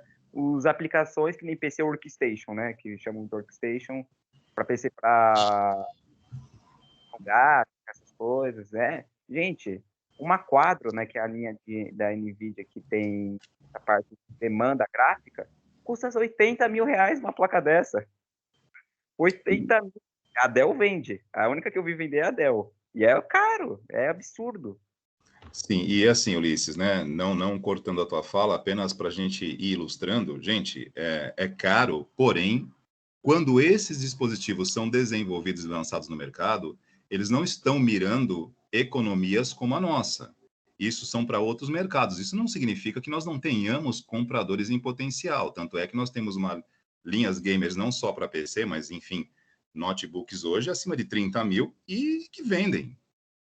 Speaker 4: As aplicações que nem PC Workstation, né? Que chamam de Workstation, para PC para jogar, essas coisas, né? Gente, uma Quadro, né? Que é a linha da NVIDIA que tem a parte de demanda gráfica, custa 80 mil reais uma placa dessa. 80 mil. A Dell vende. A única que eu vi vender é a Dell. E é caro, é absurdo.
Speaker 1: Sim, e assim, Ulisses, né? Não cortando a tua fala, apenas para a gente ir ilustrando, gente, é caro, porém, quando esses dispositivos são desenvolvidos e lançados no mercado, eles não estão mirando economias como a nossa. Isso são para outros mercados. Isso não significa que nós não tenhamos compradores em potencial. Tanto é que nós temos linhas gamers não só para PC, mas, enfim, notebooks hoje acima de 30 mil e que vendem.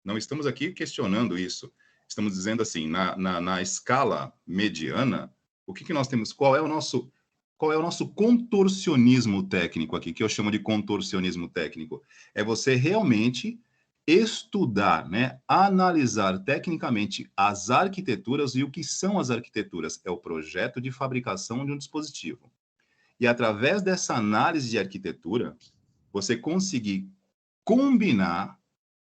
Speaker 1: Não estamos aqui questionando isso. Estamos dizendo assim, na escala mediana, o que nós temos? Qual é o nosso contorcionismo técnico aqui, que eu chamo de contorcionismo técnico? É você realmente estudar, né, analisar tecnicamente as arquiteturas. E o que são as arquiteturas? É o projeto de fabricação de um dispositivo. E através dessa análise de arquitetura, você conseguir combinar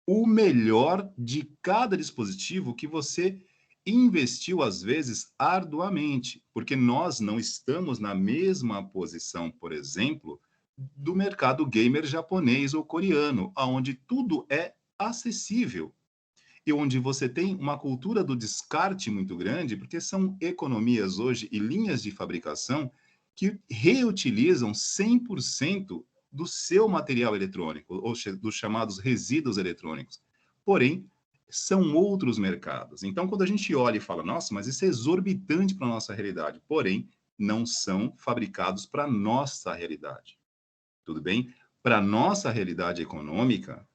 Speaker 1: o melhor de cada dispositivo que você investiu, às vezes, arduamente, porque nós não estamos na mesma posição, por exemplo, do mercado gamer japonês ou coreano, onde tudo é acessível e onde você tem uma cultura do descarte muito grande, porque são economias hoje e linhas de fabricação que reutilizam 100% do seu material eletrônico, ou dos chamados resíduos eletrônicos. Porém, são outros mercados. Então, quando a gente olha e fala, nossa, mas isso é exorbitante para a nossa realidade, porém, não são fabricados para a nossa realidade. Tudo bem? Para a nossa realidade econômica,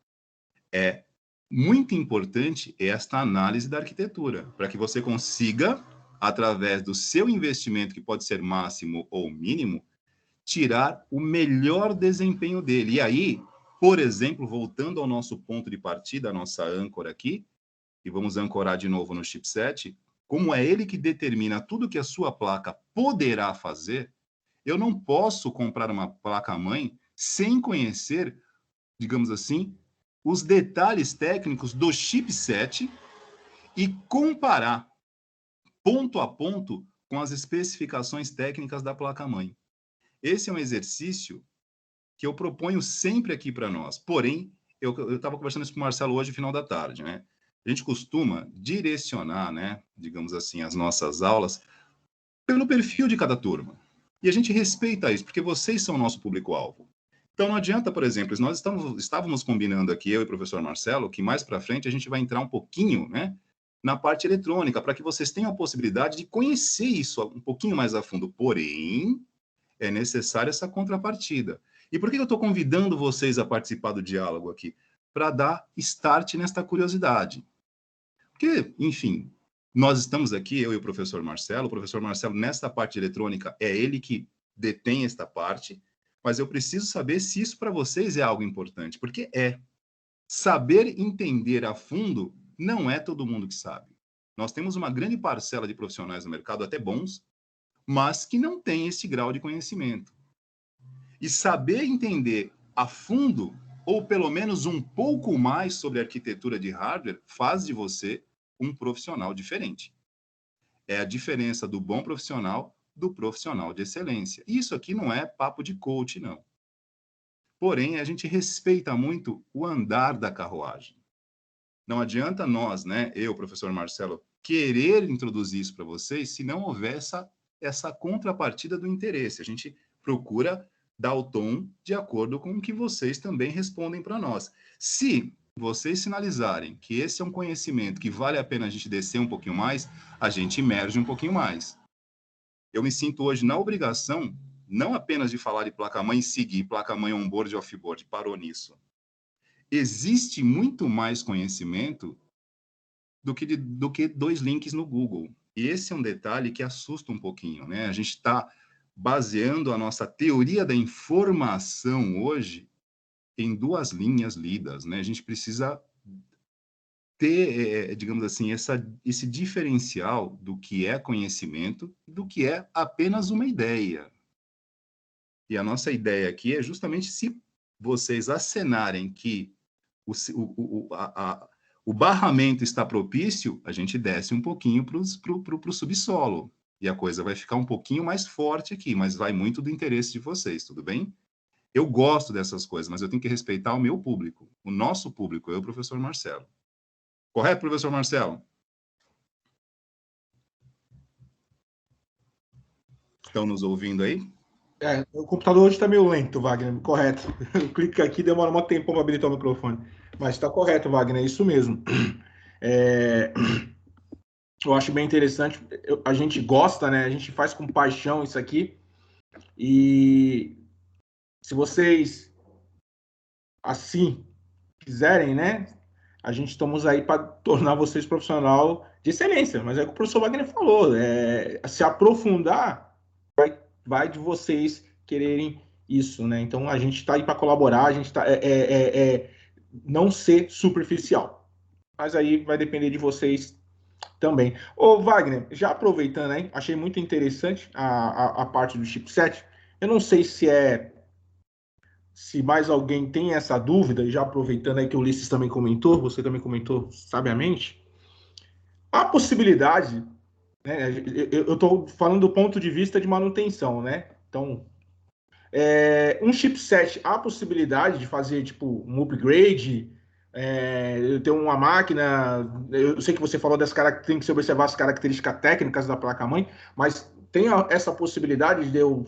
Speaker 1: é muito importante esta análise da arquitetura, para que você consiga, através do seu investimento, que pode ser máximo ou mínimo, tirar o melhor desempenho dele. E aí, por exemplo, voltando ao nosso ponto de partida, a nossa âncora aqui, e vamos ancorar de novo no chipset, como é ele que determina tudo que a sua placa poderá fazer, eu não posso comprar uma placa-mãe sem conhecer, digamos assim, os detalhes técnicos do chipset e comparar ponto a ponto com as especificações técnicas da placa-mãe. Esse é um exercício que eu proponho sempre aqui para nós. Porém, eu estava conversando isso com o Marcelo hoje, no final da tarde, né? A gente costuma direcionar, né, digamos assim, as nossas aulas pelo perfil de cada turma. E a gente respeita isso, porque vocês são o nosso público-alvo. Então, não adianta, por exemplo, nós estávamos combinando aqui, eu e o professor Marcelo, que mais para frente a gente vai entrar um pouquinho, né, na parte eletrônica, para que vocês tenham a possibilidade de conhecer isso um pouquinho mais a fundo. Porém, é necessária essa contrapartida. E por que eu estou convidando vocês a participar do diálogo aqui? Para dar start nesta curiosidade. Porque, enfim, nós estamos aqui, eu e o professor Marcelo, nesta parte eletrônica, é ele que detém esta parte, mas eu preciso saber se isso para vocês é algo importante, porque saber entender a fundo não é todo mundo que sabe. Nós temos uma grande parcela de profissionais no mercado, até bons, mas que não tem esse grau de conhecimento. E saber entender a fundo, ou pelo menos um pouco mais sobre arquitetura de hardware, faz de você um profissional diferente. É a diferença do bom profissional do profissional de excelência. Isso aqui não é papo de coach, não. Porém, a gente respeita muito o andar da carruagem. Não adianta nós, né, eu, professor Marcelo, querer introduzir isso para vocês se não houver essa contrapartida do interesse. A gente procura dar o tom de acordo com o que vocês também respondem para nós. Se vocês sinalizarem que esse é um conhecimento que vale a pena a gente descer um pouquinho mais, a gente emerge um pouquinho mais. Eu me sinto hoje na obrigação, não apenas de falar de placa-mãe e seguir placa-mãe on-board e off-board, parou nisso. Existe muito mais conhecimento do que 2 links no Google. E esse é um detalhe que assusta um pouquinho, né? A gente está baseando a nossa teoria da informação hoje em 2 linhas lidas, né? A gente precisa ter, digamos assim, esse diferencial do que é conhecimento e do que é apenas uma ideia. E a nossa ideia aqui é justamente se vocês acenarem que o barramento está propício, a gente desce um pouquinho para o subsolo. E a coisa vai ficar um pouquinho mais forte aqui, mas vai muito do interesse de vocês, tudo bem? Eu gosto dessas coisas, mas eu tenho que respeitar o meu público, o nosso público, eu e o professor Marcelo. Correto, professor Marcelo? Estão nos ouvindo aí?
Speaker 2: O computador hoje está meio lento, Wagner, correto. Eu clico aqui, demora um tempo para habilitar o microfone. Mas está correto, Wagner, é isso mesmo. Eu acho bem interessante. A gente gosta, né? A gente faz com paixão isso aqui. E se vocês, assim, quiserem, né? A gente estamos aí para tornar vocês profissional de excelência. Mas é o que o professor Wagner falou. Se aprofundar, vai de vocês quererem isso, né? Então a gente está aí para colaborar, a gente está não ser superficial. Mas aí vai depender de vocês também. Ô Wagner, já aproveitando aí, achei muito interessante a parte do chipset. Eu não sei se mais alguém tem essa dúvida, já aproveitando aí que o Ulisses também comentou, você também comentou sabiamente. Há possibilidade, né? Eu estou falando do ponto de vista de manutenção, né? Então, um chipset, há possibilidade de fazer tipo um upgrade, eu tenho uma máquina, eu sei que você falou tem que se observar as características técnicas da placa-mãe, mas tem essa possibilidade de eu,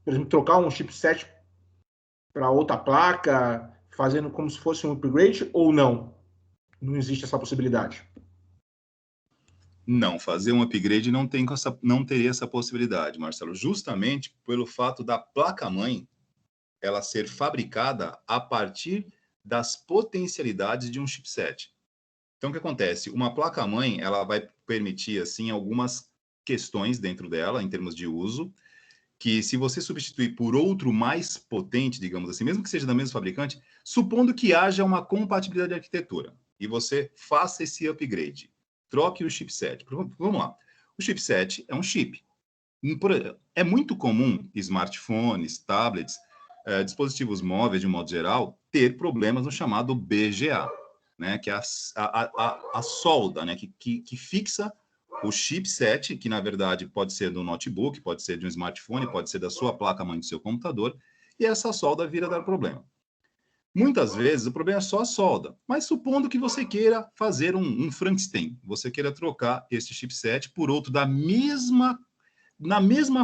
Speaker 2: por exemplo, trocar um chipset para outra placa, fazendo como se fosse um upgrade, ou não? Não existe essa possibilidade.
Speaker 1: Não, fazer um upgrade não teria essa possibilidade, Marcelo, justamente pelo fato da placa-mãe ela ser fabricada a partir das potencialidades de um chipset. Então, o que acontece? Uma placa-mãe, ela vai permitir, assim, algumas questões dentro dela, em termos de uso, que se você substituir por outro mais potente, digamos assim, mesmo que seja da mesma fabricante, supondo que haja uma compatibilidade de arquitetura, e você faça esse upgrade, troque o chipset. Vamos lá. O chipset é um chip. É muito comum smartphones, tablets, dispositivos móveis, de um modo geral, ter problemas no chamado BGA, né, que é a solda, né, que fixa o chipset, que na verdade pode ser do notebook, pode ser de um smartphone, pode ser da sua placa-mãe do seu computador, e essa solda vira a dar problema. Muitas vezes o problema é só a solda, mas supondo que você queira fazer um Frankenstein, você queira trocar esse chipset por outro na mesma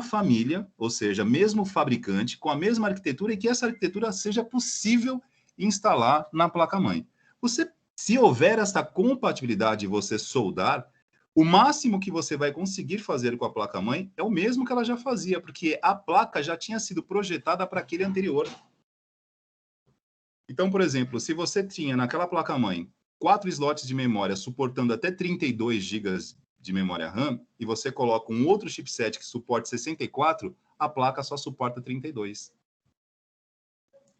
Speaker 1: família, ou seja, mesmo fabricante, com a mesma arquitetura, e que essa arquitetura seja possível instalar na placa-mãe. Se houver essa compatibilidade e você soldar, o máximo que você vai conseguir fazer com a placa-mãe é o mesmo que ela já fazia, porque a placa já tinha sido projetada para aquele anterior. Então, por exemplo, se você tinha naquela placa-mãe 4 slots de memória suportando até 32 GB de memória RAM, e você coloca um outro chipset que suporte 64, a placa só suporta 32.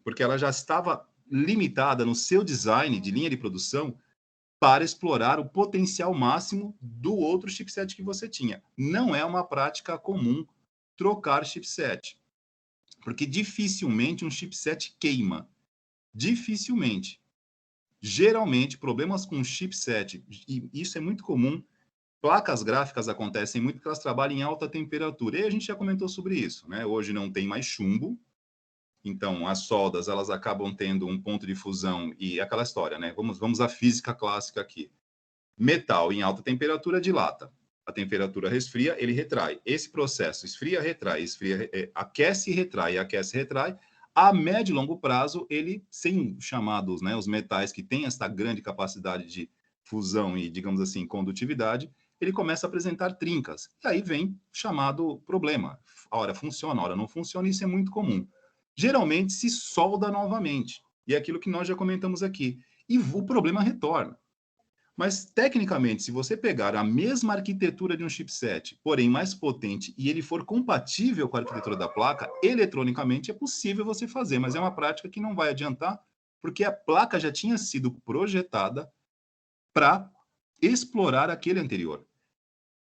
Speaker 1: Porque ela já estava limitada no seu design de linha de produção para explorar o potencial máximo do outro chipset que você tinha. Não é uma prática comum trocar chipset, porque dificilmente um chipset queima. Dificilmente. Geralmente, problemas com chipset, e isso é muito comum, placas gráficas acontecem muito porque elas trabalham em alta temperatura. E a gente já comentou sobre isso, né? Hoje não tem mais chumbo, então as soldas elas acabam tendo um ponto de fusão e aquela história, né? Vamos à física clássica aqui. Metal em alta temperatura dilata. A temperatura resfria, ele retrai. Esse processo esfria, retrai, aquece, retrai, aquece, retrai. A médio e longo prazo, ele, sem chamados, né, os metais que têm essa grande capacidade de fusão e, digamos assim, condutividade, ele começa a apresentar trincas. E aí vem o chamado problema. A hora funciona, a hora não funciona, isso é muito comum. Geralmente se solda novamente. E é aquilo que nós já comentamos aqui. E o problema retorna. Mas, tecnicamente, se você pegar a mesma arquitetura de um chipset, porém mais potente, e ele for compatível com a arquitetura da placa, eletronicamente é possível você fazer, mas é uma prática que não vai adiantar, porque a placa já tinha sido projetada para explorar aquele anterior.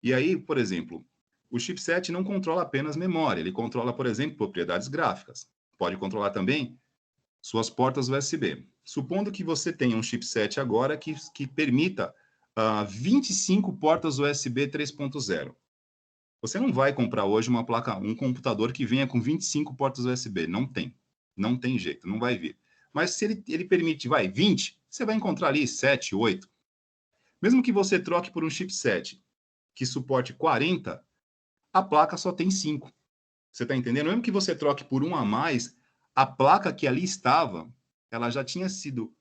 Speaker 1: E aí, por exemplo, o chipset não controla apenas memória, ele controla, por exemplo, propriedades gráficas. Pode controlar também suas portas USB. Supondo que você tenha um chipset agora que permita 25 portas USB 3.0. Você não vai comprar hoje um computador que venha com 25 portas USB. Não tem. Não tem jeito, não vai vir. Mas se ele permite, 20, você vai encontrar ali 7, 8. Mesmo que você troque por um chipset que suporte 40, a placa só tem 5. Você está entendendo? Mesmo que você troque por um a mais, a placa que ali estava, ela já tinha sido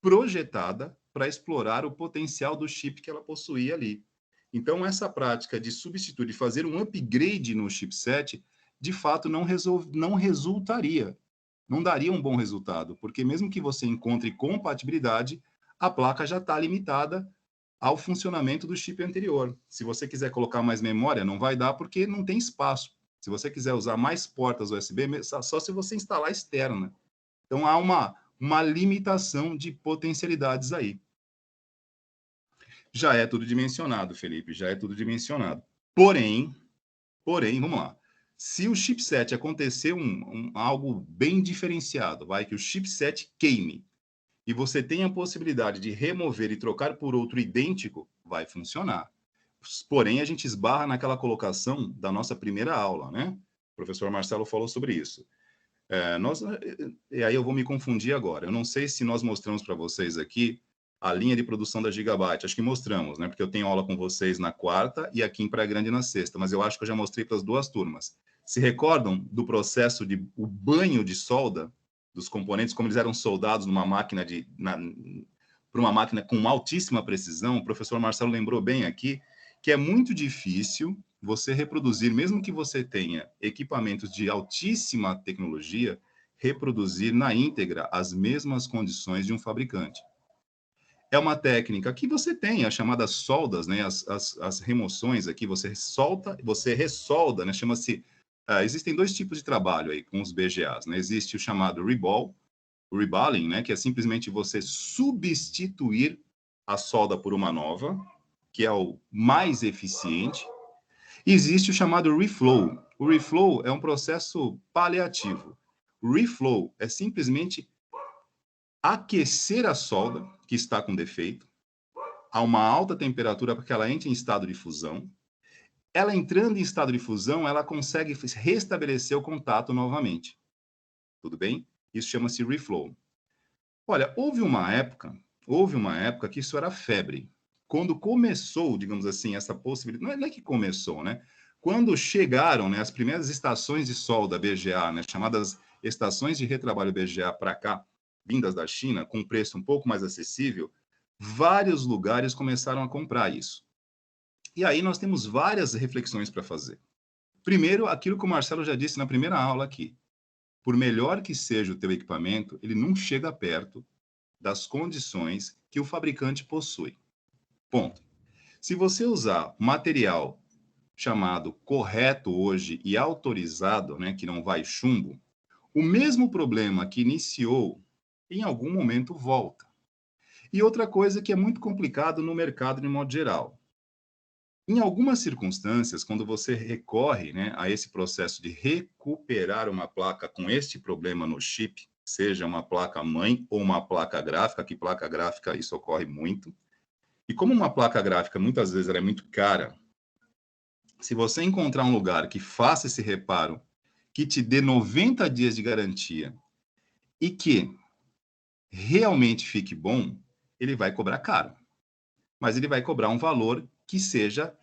Speaker 1: projetada para explorar o potencial do chip que ela possuía ali. Então, essa prática de substituir, de fazer um upgrade no chipset, de fato não resultaria, não daria um bom resultado, porque mesmo que você encontre compatibilidade, a placa já está limitada ao funcionamento do chip anterior. Se você quiser colocar mais memória, não vai dar porque não tem espaço. Se você quiser usar mais portas USB, só se você instalar externa. Então, há uma limitação de potencialidades aí. Já é tudo dimensionado, Felipe, já é tudo dimensionado. Porém, vamos lá. Se o chipset acontecer algo bem diferenciado, vai que o chipset queime, e você tem a possibilidade de remover e trocar por outro idêntico, vai funcionar. Porém, a gente esbarra naquela colocação da nossa primeira aula, né? O professor Marcelo falou sobre isso. E aí eu vou me confundir agora. Eu não sei se nós mostramos para vocês aqui a linha de produção da Gigabyte. Acho que mostramos, né? Porque eu tenho aula com vocês na quarta e aqui em Praia Grande na sexta. Mas eu acho que eu já mostrei para as duas turmas. Se recordam do processo de o banho de solda dos componentes, como eles eram soldados numa máquina para uma máquina com altíssima precisão? O professor Marcelo lembrou bem aqui que é muito difícil você reproduzir, mesmo que você tenha equipamentos de altíssima tecnologia, reproduzir na íntegra as mesmas condições de um fabricante. É uma técnica que você tem, as chamadas soldas, né? As remoções aqui, você solta, você ressolda, né? Chama-se... existem dois tipos de trabalho aí com os BGAs, né? Existe o chamado reballing, né? Que é simplesmente você substituir a solda por uma nova, que é o mais eficiente. Existe o chamado reflow. O reflow é um processo paliativo. O reflow é simplesmente aquecer a solda que está com defeito a uma alta temperatura para que ela entre em estado de fusão. Ela entrando em estado de fusão, ela consegue restabelecer o contato novamente. Tudo bem? Isso chama-se reflow. Olha, houve uma época que isso era febre. Quando começou, digamos assim, essa possibilidade, não é que começou, né? Quando chegaram, né, as primeiras estações de solda BGA, né, chamadas estações de retrabalho BGA para cá, vindas da China, com preço um pouco mais acessível, vários lugares começaram a comprar isso. E aí nós temos várias reflexões para fazer. Primeiro, aquilo que o Marcelo já disse na primeira aula aqui. Por melhor que seja o teu equipamento, ele não chega perto das condições que o fabricante possui. Ponto. Se você usar material chamado correto hoje e autorizado, né, que não vai chumbo, o mesmo problema que iniciou, em algum momento volta. E outra coisa que é muito complicado no mercado de modo geral. Em algumas circunstâncias, quando você recorre, né, a esse processo de recuperar uma placa com este problema no chip, seja uma placa-mãe ou uma placa gráfica, que placa gráfica isso ocorre muito. E como uma placa gráfica, muitas vezes, ela é muito cara, se você encontrar um lugar que faça esse reparo, que te dê 90 dias de garantia e que realmente fique bom, ele vai cobrar caro. Mas ele vai cobrar um valor que seja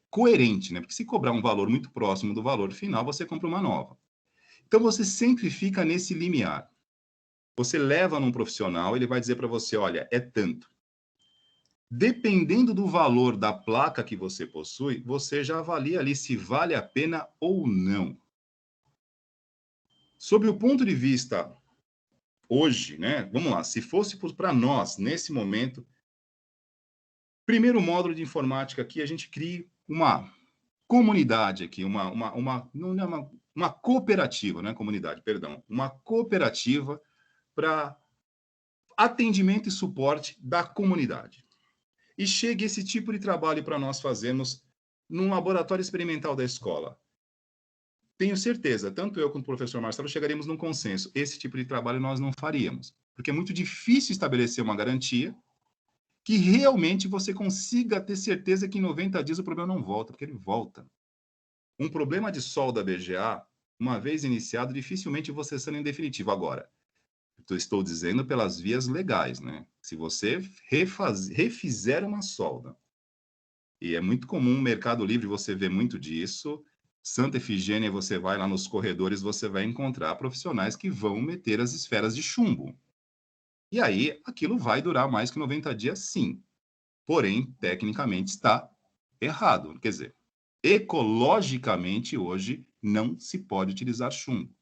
Speaker 1: coerente, né? Porque se cobrar um valor muito próximo do valor final, você compra uma nova. Então, você sempre fica nesse limiar. Você leva num profissional, ele vai dizer para você, olha, é tanto. Dependendo do valor da placa que você possui, você já avalia ali se vale a pena ou não. Sob o ponto de vista hoje, né? Vamos lá, se fosse para nós, nesse momento, primeiro módulo de informática aqui, a gente cria uma comunidade aqui, uma cooperativa, não é comunidade, perdão, uma cooperativa para atendimento e suporte da comunidade. E chegue esse tipo de trabalho para nós fazermos num laboratório experimental da escola. Tenho certeza, tanto eu quanto o professor Marcelo chegaremos num consenso. Esse tipo de trabalho nós não faríamos, porque é muito difícil estabelecer uma garantia que realmente você consiga ter certeza que em 90 dias o problema não volta, porque ele volta. Um problema de solda BGA, uma vez iniciado, dificilmente você sendo em definitivo. Agora, estou dizendo pelas vias legais, né? Se você refizer uma solda, e é muito comum no Mercado Livre você vê muito disso, Santa Efigênia, você vai lá nos corredores, você vai encontrar profissionais que vão meter as esferas de chumbo. E aí, aquilo vai durar mais que 90 dias, sim. Porém, tecnicamente está errado. Quer dizer, ecologicamente, hoje, não se pode utilizar chumbo.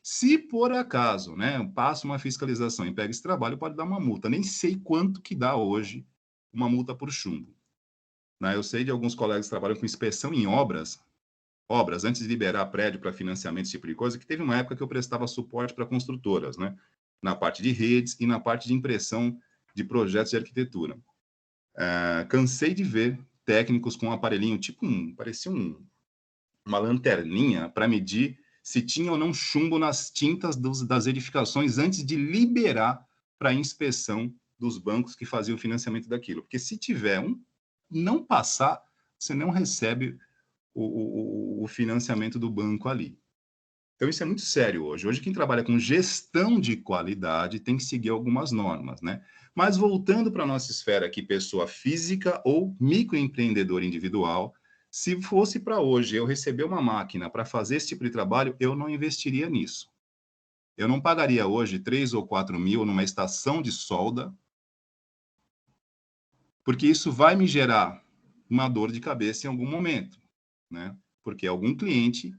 Speaker 1: Se por acaso, né, passa uma fiscalização e pega esse trabalho, pode dar uma multa. Nem sei quanto que dá hoje uma multa por chumbo. Né, eu sei de alguns colegas que trabalham com inspeção em obras antes de liberar prédio para financiamento, esse tipo de coisa, que teve uma época que eu prestava suporte para construtoras, né, na parte de redes e na parte de impressão de projetos de arquitetura. Cansei de ver técnicos com um aparelhinho, parecia uma lanterninha para medir se tinha ou não chumbo nas tintas das edificações antes de liberar para a inspeção dos bancos que faziam o financiamento daquilo. Porque se tiver não passar, você não recebe o financiamento do banco ali. Então, isso é muito sério hoje. Hoje, quem trabalha com gestão de qualidade tem que seguir algumas normas, né? Mas voltando para a nossa esfera aqui, pessoa física ou microempreendedor individual, se fosse para hoje eu receber uma máquina para fazer esse tipo de trabalho, eu não investiria nisso. Eu não pagaria hoje 3 ou 4 mil numa estação de solda, porque isso vai me gerar uma dor de cabeça em algum momento, né? Porque algum cliente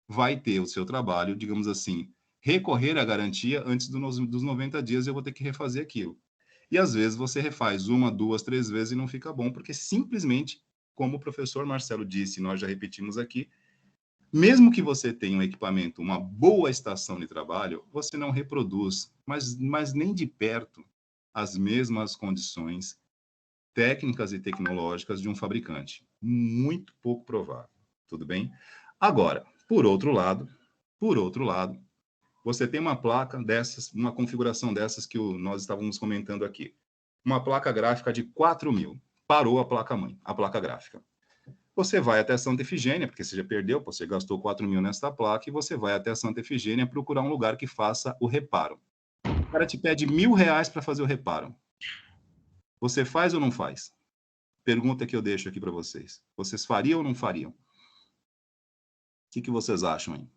Speaker 1: vai ter o seu trabalho, digamos assim, recorrer à garantia antes dos 90 dias, eu vou ter que refazer aquilo. E às vezes você refaz 1, 2, 3 vezes e não fica bom, porque simplesmente, como o professor Marcelo disse, nós já repetimos aqui, mesmo que você tenha um equipamento, uma boa estação de trabalho, você não reproduz, mas nem de perto, as mesmas condições técnicas e tecnológicas de um fabricante. Muito pouco provável. Tudo bem? Agora, por outro lado, você tem uma placa dessas, uma configuração dessas que nós estávamos comentando aqui. Uma placa gráfica de 4 mil. Parou a placa-mãe, a placa gráfica. Você vai até Santa Efigênia, porque você já perdeu, você gastou 4 mil nessa placa, e você vai até Santa Efigênia procurar um lugar que faça o reparo. O cara te pede R$1.000 para fazer o reparo. Você faz ou não faz? Pergunta que eu deixo aqui para vocês. Vocês fariam ou não fariam? O que vocês acham, hein?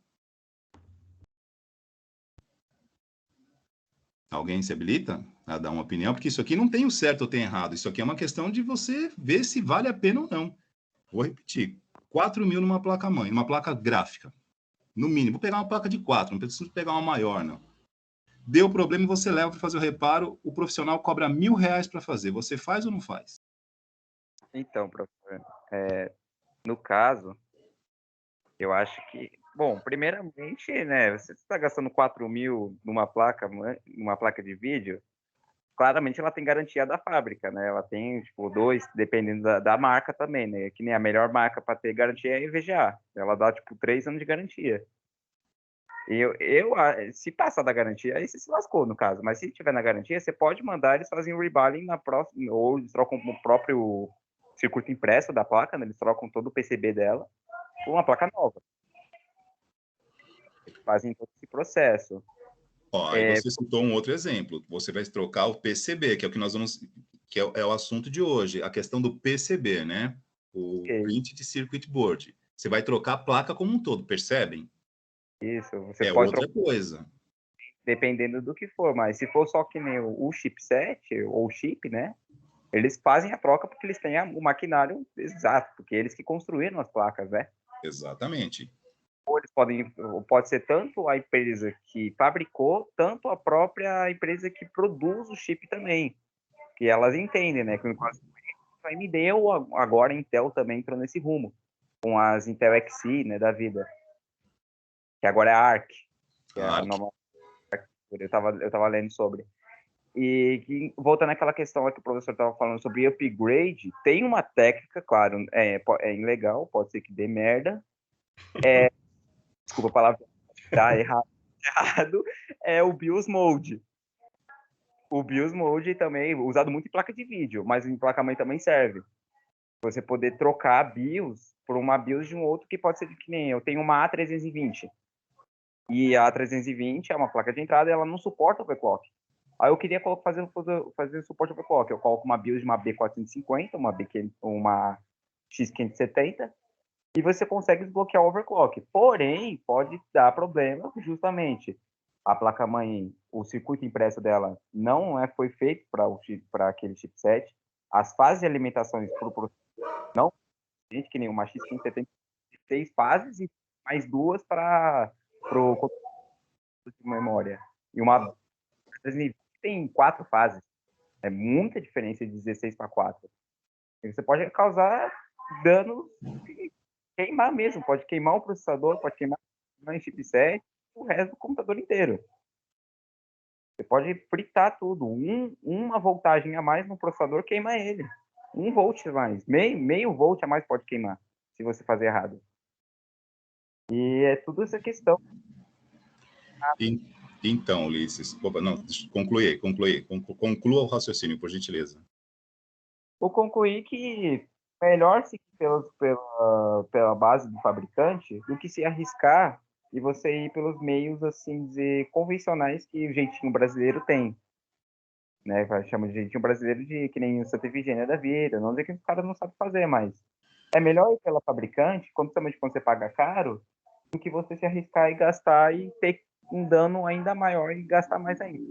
Speaker 1: Alguém se habilita a dar uma opinião? Porque isso aqui não tem o certo ou tem errado. Isso aqui é uma questão de você ver se vale a pena ou não. Vou repetir. 4 mil numa placa-mãe, uma placa gráfica. No mínimo. Vou pegar uma placa de 4, não preciso pegar uma maior, não. Deu problema e você leva para fazer o reparo, o profissional cobra R$1.000 para fazer. Você faz ou não faz?
Speaker 4: Então, professor, no caso, eu acho que, bom, primeiramente, né, você está gastando 4 mil numa placa de vídeo, claramente ela tem garantia da fábrica, né? Ela tem, tipo, 2, dependendo da marca também, né? Que nem a melhor marca para ter garantia é a EVGA. Ela dá, tipo, 3 anos de garantia. Se passar da garantia, aí você se lascou, no caso. Mas se tiver na garantia, você pode mandar, eles fazem o rebaling na próxima, ou eles trocam o próprio circuito impresso da placa, né? Eles trocam todo o PCB dela por uma placa nova. Eles fazem todo esse processo.
Speaker 1: Ó, aí você citou um outro exemplo. Você vai trocar o PCB, que é o que nós vamos, que é o assunto de hoje, a questão do PCB, né? O Printed Circuit Board. Você vai trocar a placa como um todo, percebem?
Speaker 4: Isso, você
Speaker 1: É
Speaker 4: pode
Speaker 1: outra
Speaker 4: trocar
Speaker 1: coisa.
Speaker 4: dependendo do que for, mas se for só que nem o chipset ou o chip, né? Eles fazem a troca porque eles têm o maquinário exato, porque eles que construíram as placas, né?
Speaker 1: Exatamente.
Speaker 4: Ou eles pode ser tanto a empresa que fabricou, tanto a própria empresa que produz o chip também. Que elas entendem, né? Que a AMD ou agora a Intel também entrou nesse rumo, com as Intel Xe, né, da vida. Que agora é a Arc, que é a nova. Eu tava lendo sobre. E voltando àquela questão que o professor estava falando sobre upgrade, tem uma técnica, claro, é ilegal, pode ser que dê merda. Desculpa a palavra, tá errado, é o BIOS Mode. O BIOS Mode também, usado muito em placa de vídeo, mas em placa-mãe também serve. Você poder trocar a BIOS por uma BIOS de um outro que pode ser que nem eu tenho uma A320. E a A320 é uma placa de entrada e ela não suporta overclock. Aí eu queria fazer suporte overclock. Eu coloco uma BIOS de uma B450, uma X570, e você consegue desbloquear o overclock. Porém, pode dar problema, justamente. A placa-mãe, o circuito impresso dela não foi feito para aquele chipset. As fases de alimentações não, gente, que nem uma X570 6 fases e mais 2 para o de memória. E uma tem 4 fases. É muita diferença de 16 para 4. E você pode causar dano, queimar mesmo. Pode queimar o processador, pode queimar o chipset, o resto do computador inteiro. Você pode fritar tudo. Uma voltagem a mais no processador queima ele. 1 volt a mais. Meio volt a mais pode queimar, se você fazer errado. E é tudo essa questão.
Speaker 1: Então, Ulisses, não, conclua o raciocínio, por gentileza.
Speaker 4: Vou concluir que melhor seguir pela base do fabricante do que se arriscar e você ir pelos meios, assim dizer, convencionais que o jeitinho brasileiro tem. Né? Chama de jeitinho brasileiro de que nem o Santa Efigênia da vida. Não dizer que os caras não sabem fazer, mas é melhor ir pela fabricante, principalmente quando você paga caro, do que você se arriscar e gastar e ter um dano ainda maior e gastar mais ainda.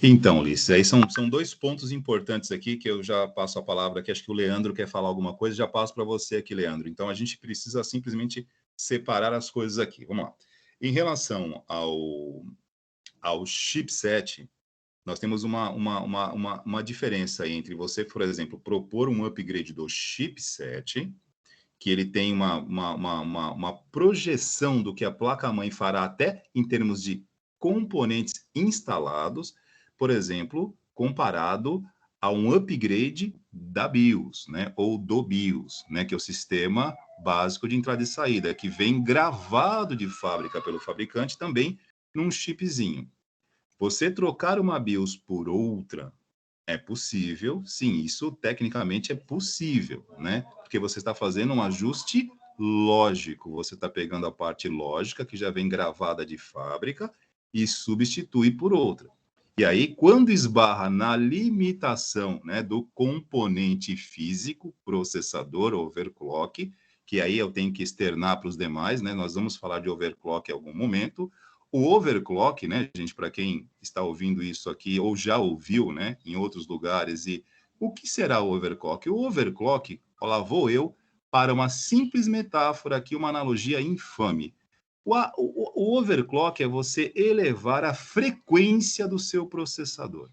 Speaker 1: Então, Ulisses, aí são dois pontos importantes aqui que eu já passo a palavra aqui. Acho que o Leandro quer falar alguma coisa, já passo para você aqui, Leandro. Então, a gente precisa simplesmente separar as coisas aqui. Vamos lá. Em relação ao chipset, nós temos uma diferença entre você, por exemplo, propor um upgrade do chipset, que ele tem uma projeção do que a placa-mãe fará até em termos de componentes instalados, por exemplo, comparado a um upgrade da BIOS, né, ou do BIOS, né, que é o sistema básico de entrada e saída, que vem gravado de fábrica pelo fabricante também num chipzinho. Você trocar uma BIOS por outra é possível, sim, isso tecnicamente é possível, né? Porque você está fazendo um ajuste lógico, você está pegando a parte lógica que já vem gravada de fábrica e substitui por outra. E aí, quando esbarra na limitação, né, do componente físico, processador, overclock, que aí eu tenho que externar para os demais, né? Nós vamos falar de overclock em algum momento. O overclock, né, gente, para quem está ouvindo isso aqui ou já ouviu, né, em outros lugares, e o que será o overclock? O overclock, lá vou eu para uma simples metáfora aqui, uma analogia infame. O overclock é você elevar a frequência do seu processador.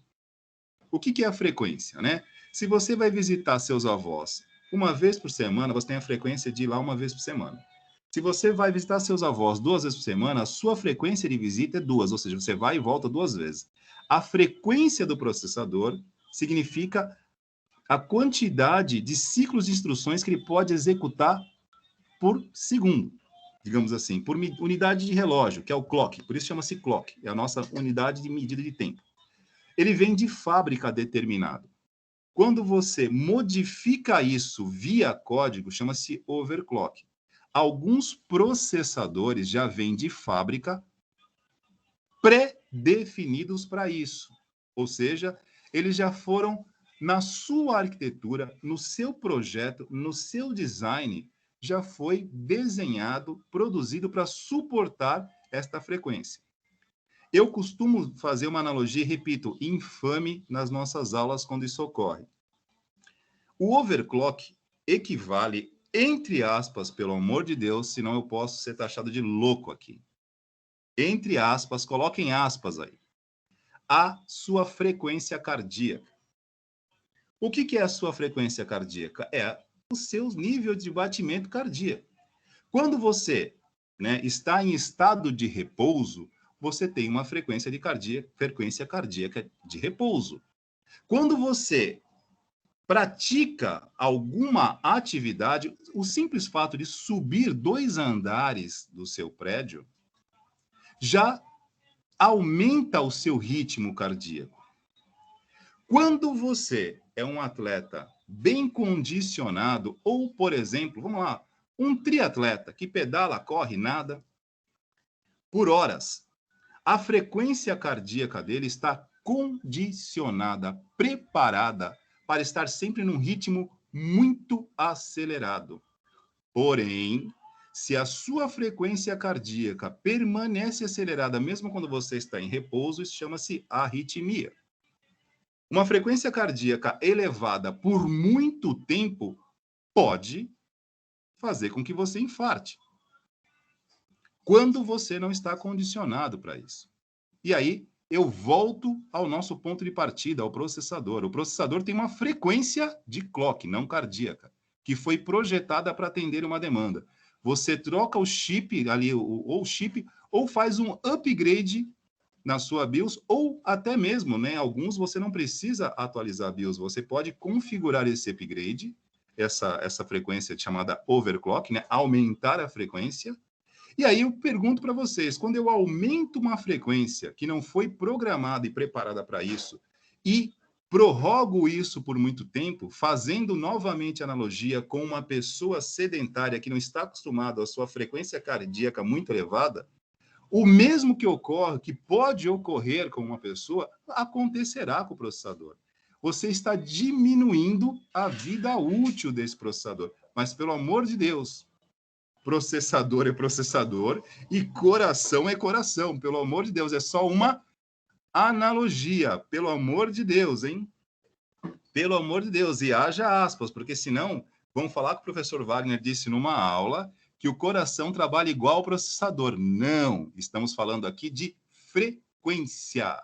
Speaker 1: O que é a frequência, né? Se você vai visitar seus avós uma vez por semana, você tem a frequência de ir lá uma vez por semana. Se você vai visitar seus avós 2 vezes por semana, a sua frequência de visita é 2, ou seja, você vai e volta 2 vezes. A frequência do processador significa a quantidade de ciclos de instruções que ele pode executar por segundo, digamos assim, por unidade de relógio, que é o clock, por isso chama-se clock, é a nossa unidade de medida de tempo. Ele vem de fábrica determinado. Quando você modifica isso via código, chama-se overclock. Alguns processadores já vêm de fábrica pré-definidos para isso. Ou seja, eles já foram na sua arquitetura, no seu projeto, no seu design, já foi desenhado, produzido para suportar esta frequência. Eu costumo fazer uma analogia, repito, infame nas nossas aulas quando isso ocorre. O overclock equivale, entre aspas, pelo amor de Deus, senão eu posso ser taxado de louco aqui. Entre aspas, coloquem aspas aí. A sua frequência cardíaca. O que é a sua frequência cardíaca? É o seu nível de batimento cardíaco. Quando você, né, está em estado de repouso, você tem uma frequência cardíaca de repouso. Quando você pratica alguma atividade, o simples fato de subir 2 andares do seu prédio já aumenta o seu ritmo cardíaco. Quando você é um atleta bem condicionado, ou, por exemplo, vamos lá, um triatleta que pedala, corre, nada, por horas, a frequência cardíaca dele está condicionada, preparada para estar sempre num ritmo muito acelerado. Porém, se a sua frequência cardíaca permanece acelerada mesmo quando você está em repouso, isso chama-se arritmia. Uma frequência cardíaca elevada por muito tempo pode fazer com que você infarte, quando você não está condicionado para isso. E aí, eu volto ao nosso ponto de partida, ao processador. O processador tem uma frequência de clock, não cardíaca, que foi projetada para atender uma demanda. Você troca o chip ali, ou chip, ou faz um upgrade na sua BIOS, ou até mesmo, né, alguns você não precisa atualizar a BIOS, você pode configurar esse upgrade, essa frequência chamada overclock, né, aumentar a frequência. E aí eu pergunto para vocês, quando eu aumento uma frequência que não foi programada e preparada para isso, e Prorrogo isso por muito tempo, fazendo novamente analogia com uma pessoa sedentária que não está acostumada à sua frequência cardíaca muito elevada. O mesmo que ocorre, que pode ocorrer com uma pessoa, acontecerá com o processador. Você está diminuindo a vida útil desse processador. Mas, pelo amor de Deus, processador é processador e coração é coração. Pelo amor de Deus, é só uma analogia. Pelo amor de Deus, hein? Pelo amor de Deus. E haja aspas, porque senão vão falar que o professor Wagner disse numa aula que o coração trabalha igual ao processador. Não, estamos falando aqui de frequência.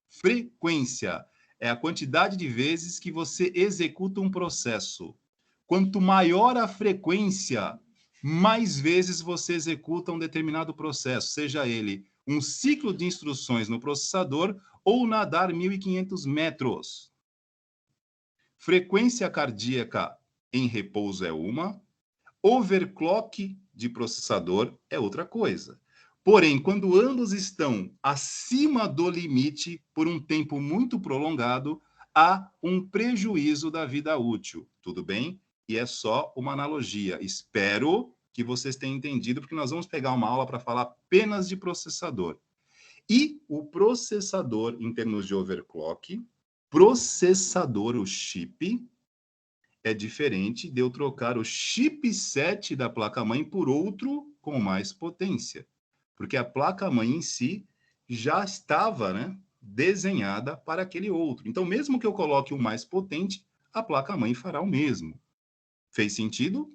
Speaker 1: Frequência é a quantidade de vezes que você executa um processo. Quanto maior a frequência, mais vezes você executa um determinado processo, seja ele um ciclo de instruções no processador ou nadar 1.500 metros. Frequência cardíaca em repouso é uma, overclock de processador é outra coisa. Porém, quando ambos estão acima do limite por um tempo muito prolongado, há um prejuízo da vida útil. Tudo bem? E é só uma analogia. Espero que vocês tenham entendido, porque nós vamos pegar uma aula para falar apenas de processador. E o processador, em termos de overclock, processador, o chip, é diferente de eu trocar o chipset da placa-mãe por outro com mais potência. Porque a placa-mãe em si já estava, né, desenhada para aquele outro. Então, mesmo que eu coloque o mais potente, a placa-mãe fará o mesmo. Fez sentido?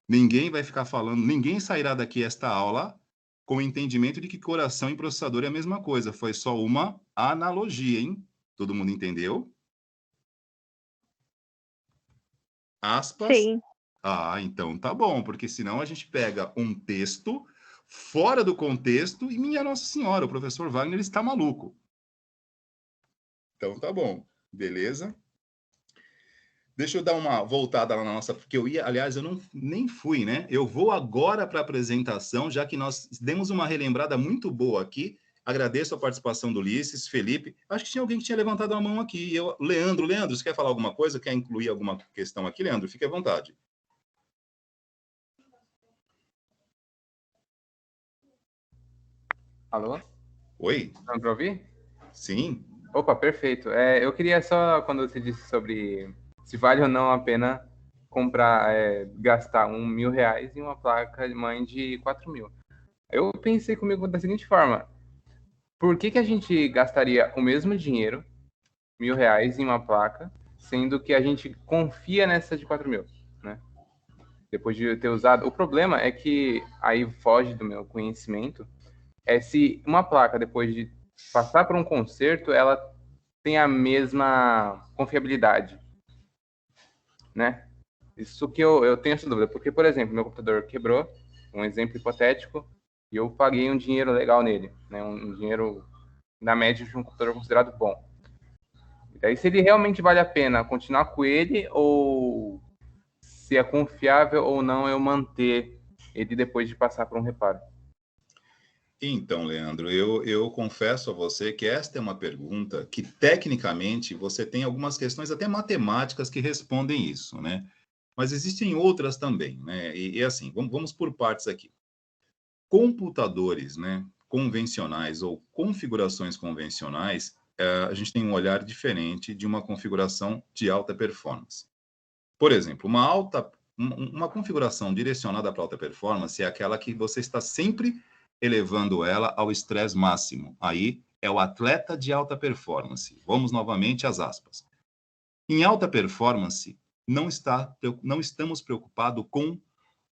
Speaker 1: Ninguém vai ficar falando, ninguém sairá daqui esta aula com o entendimento de que coração e processador é a mesma coisa. Foi só uma analogia, hein? Todo mundo entendeu? Aspas?
Speaker 5: Sim.
Speaker 1: Ah, então tá bom, porque senão a gente pega um texto fora do contexto e, minha Nossa Senhora, o professor Wagner está maluco. Então tá bom, beleza? Deixa eu dar uma voltada lá na nossa, porque eu ia, aliás, eu nem fui, né? Eu vou agora para a apresentação, já que nós demos uma relembrada muito boa aqui. Agradeço a participação do Ulisses, Felipe. Acho que tinha alguém que tinha levantado a mão aqui. Leandro, você quer falar alguma coisa? Quer incluir alguma questão aqui, Leandro? Fique à vontade.
Speaker 6: Alô?
Speaker 1: Oi?
Speaker 6: Dá para ouvir?
Speaker 1: Sim.
Speaker 6: Opa, perfeito. Eu queria só, quando você disse sobre se vale ou não a pena comprar, gastar R$1.000 em uma placa-mãe de 4.000. Eu pensei comigo da seguinte forma: por que a gente gastaria o mesmo dinheiro, R$1.000, em uma placa, sendo que a gente confia nessa de 4.000, né? Depois de ter usado. O problema é que aí foge do meu conhecimento. Se uma placa, depois de passar por um conserto, ela tem a mesma confiabilidade, né? Isso que eu tenho essa dúvida, porque, por exemplo, meu computador quebrou, um exemplo hipotético, e eu paguei um dinheiro legal nele, né? Um dinheiro na média de um computador considerado bom. E daí, se ele realmente vale a pena continuar com ele, ou se é confiável ou não eu manter ele depois de passar por um reparo.
Speaker 1: Então, Leandro, eu confesso a você que esta é uma pergunta que, tecnicamente, você tem algumas questões até matemáticas que respondem isso, né? Mas existem outras também, né? E assim, vamos por partes aqui. Computadores, né, convencionais ou configurações convencionais, a gente tem um olhar diferente de uma configuração de alta performance. Por exemplo, uma configuração direcionada para alta performance é aquela que você está sempre elevando ela ao estresse máximo. Aí é o atleta de alta performance. Vamos novamente às aspas. Em alta performance, não estamos preocupados com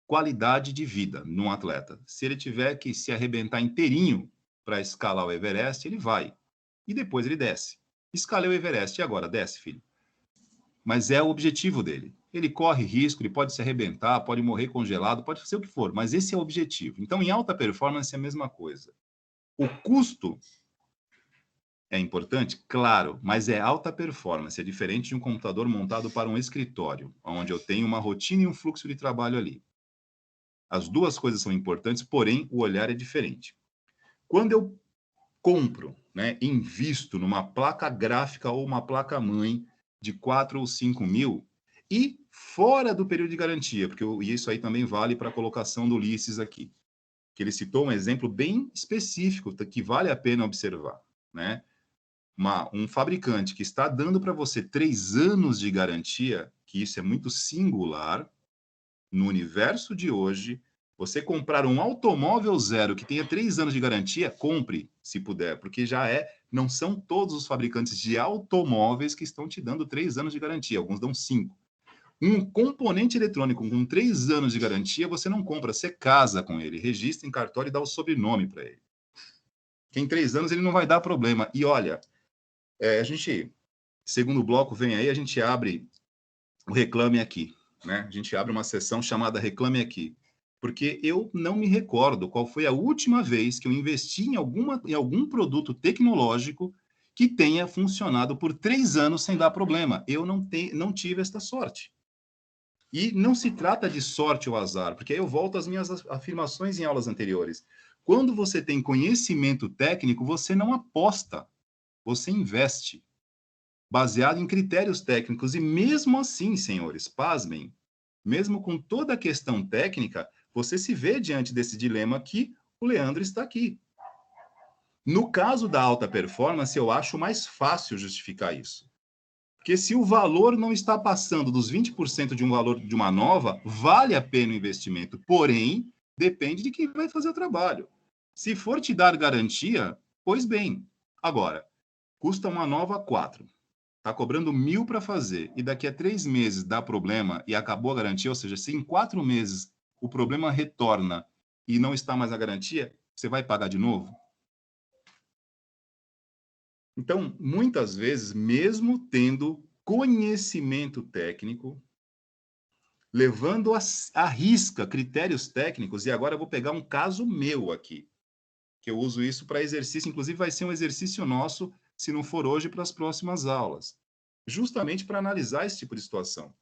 Speaker 1: qualidade de vida num atleta. Se ele tiver que se arrebentar inteirinho para escalar o Everest, ele vai. E depois ele desce. Escalei o Everest, e agora? Desce, filho. Mas é o objetivo dele. Ele corre risco, ele pode se arrebentar, pode morrer congelado, pode fazer o que for, mas esse é o objetivo. Então, em alta performance é a mesma coisa. O custo é importante? Claro, mas é alta performance. É diferente de um computador montado para um escritório, onde eu tenho uma rotina e um fluxo de trabalho ali. As duas coisas são importantes, porém, o olhar é diferente. Quando eu compro né, invisto numa placa gráfica ou uma placa-mãe de 4 ou 5 mil e fora do período de garantia, porque isso aí também vale para a colocação do Ulisses aqui, que ele citou um exemplo bem específico que vale a pena observar, né? Um fabricante que está dando para você 3 anos de garantia, que isso é muito singular, no universo de hoje, você comprar um automóvel zero que tenha 3 anos de garantia, compre, se puder, porque não são todos os fabricantes de automóveis que estão te dando 3 anos de garantia, alguns dão 5. Um componente eletrônico com 3 anos de garantia, você não compra, você casa com ele, registra em cartório e dá o sobrenome para ele. Em 3 anos ele não vai dar problema. E olha, a gente, segundo bloco vem aí, a gente abre o Reclame Aqui, né? A gente abre uma sessão chamada Reclame Aqui, porque eu não me recordo qual foi a última vez que eu investi em algum produto tecnológico que tenha funcionado por 3 anos sem dar problema. Eu não tive esta sorte. E não se trata de sorte ou azar, porque aí eu volto às minhas afirmações em aulas anteriores. Quando você tem conhecimento técnico, você não aposta, você investe, baseado em critérios técnicos. E mesmo assim, senhores, pasmem, mesmo com toda a questão técnica, você se vê diante desse dilema que o Leandro está aqui. No caso da alta performance, eu acho mais fácil justificar isso. Porque se o valor não está passando dos 20% de um valor de uma nova, vale a pena o investimento. Porém, depende de quem vai fazer o trabalho. Se for te dar garantia, pois bem. Agora, custa uma nova 4. Está cobrando 1.000 para fazer e daqui a 3 meses dá problema e acabou a garantia, ou seja, se em 4 meses o problema retorna e não está mais a garantia, você vai pagar de novo? Então, muitas vezes, mesmo tendo conhecimento técnico, levando à risca critérios técnicos, e agora eu vou pegar um caso meu aqui, que eu uso isso para exercício, inclusive vai ser um exercício nosso, se não for hoje, para as próximas aulas, justamente para analisar esse tipo de situação.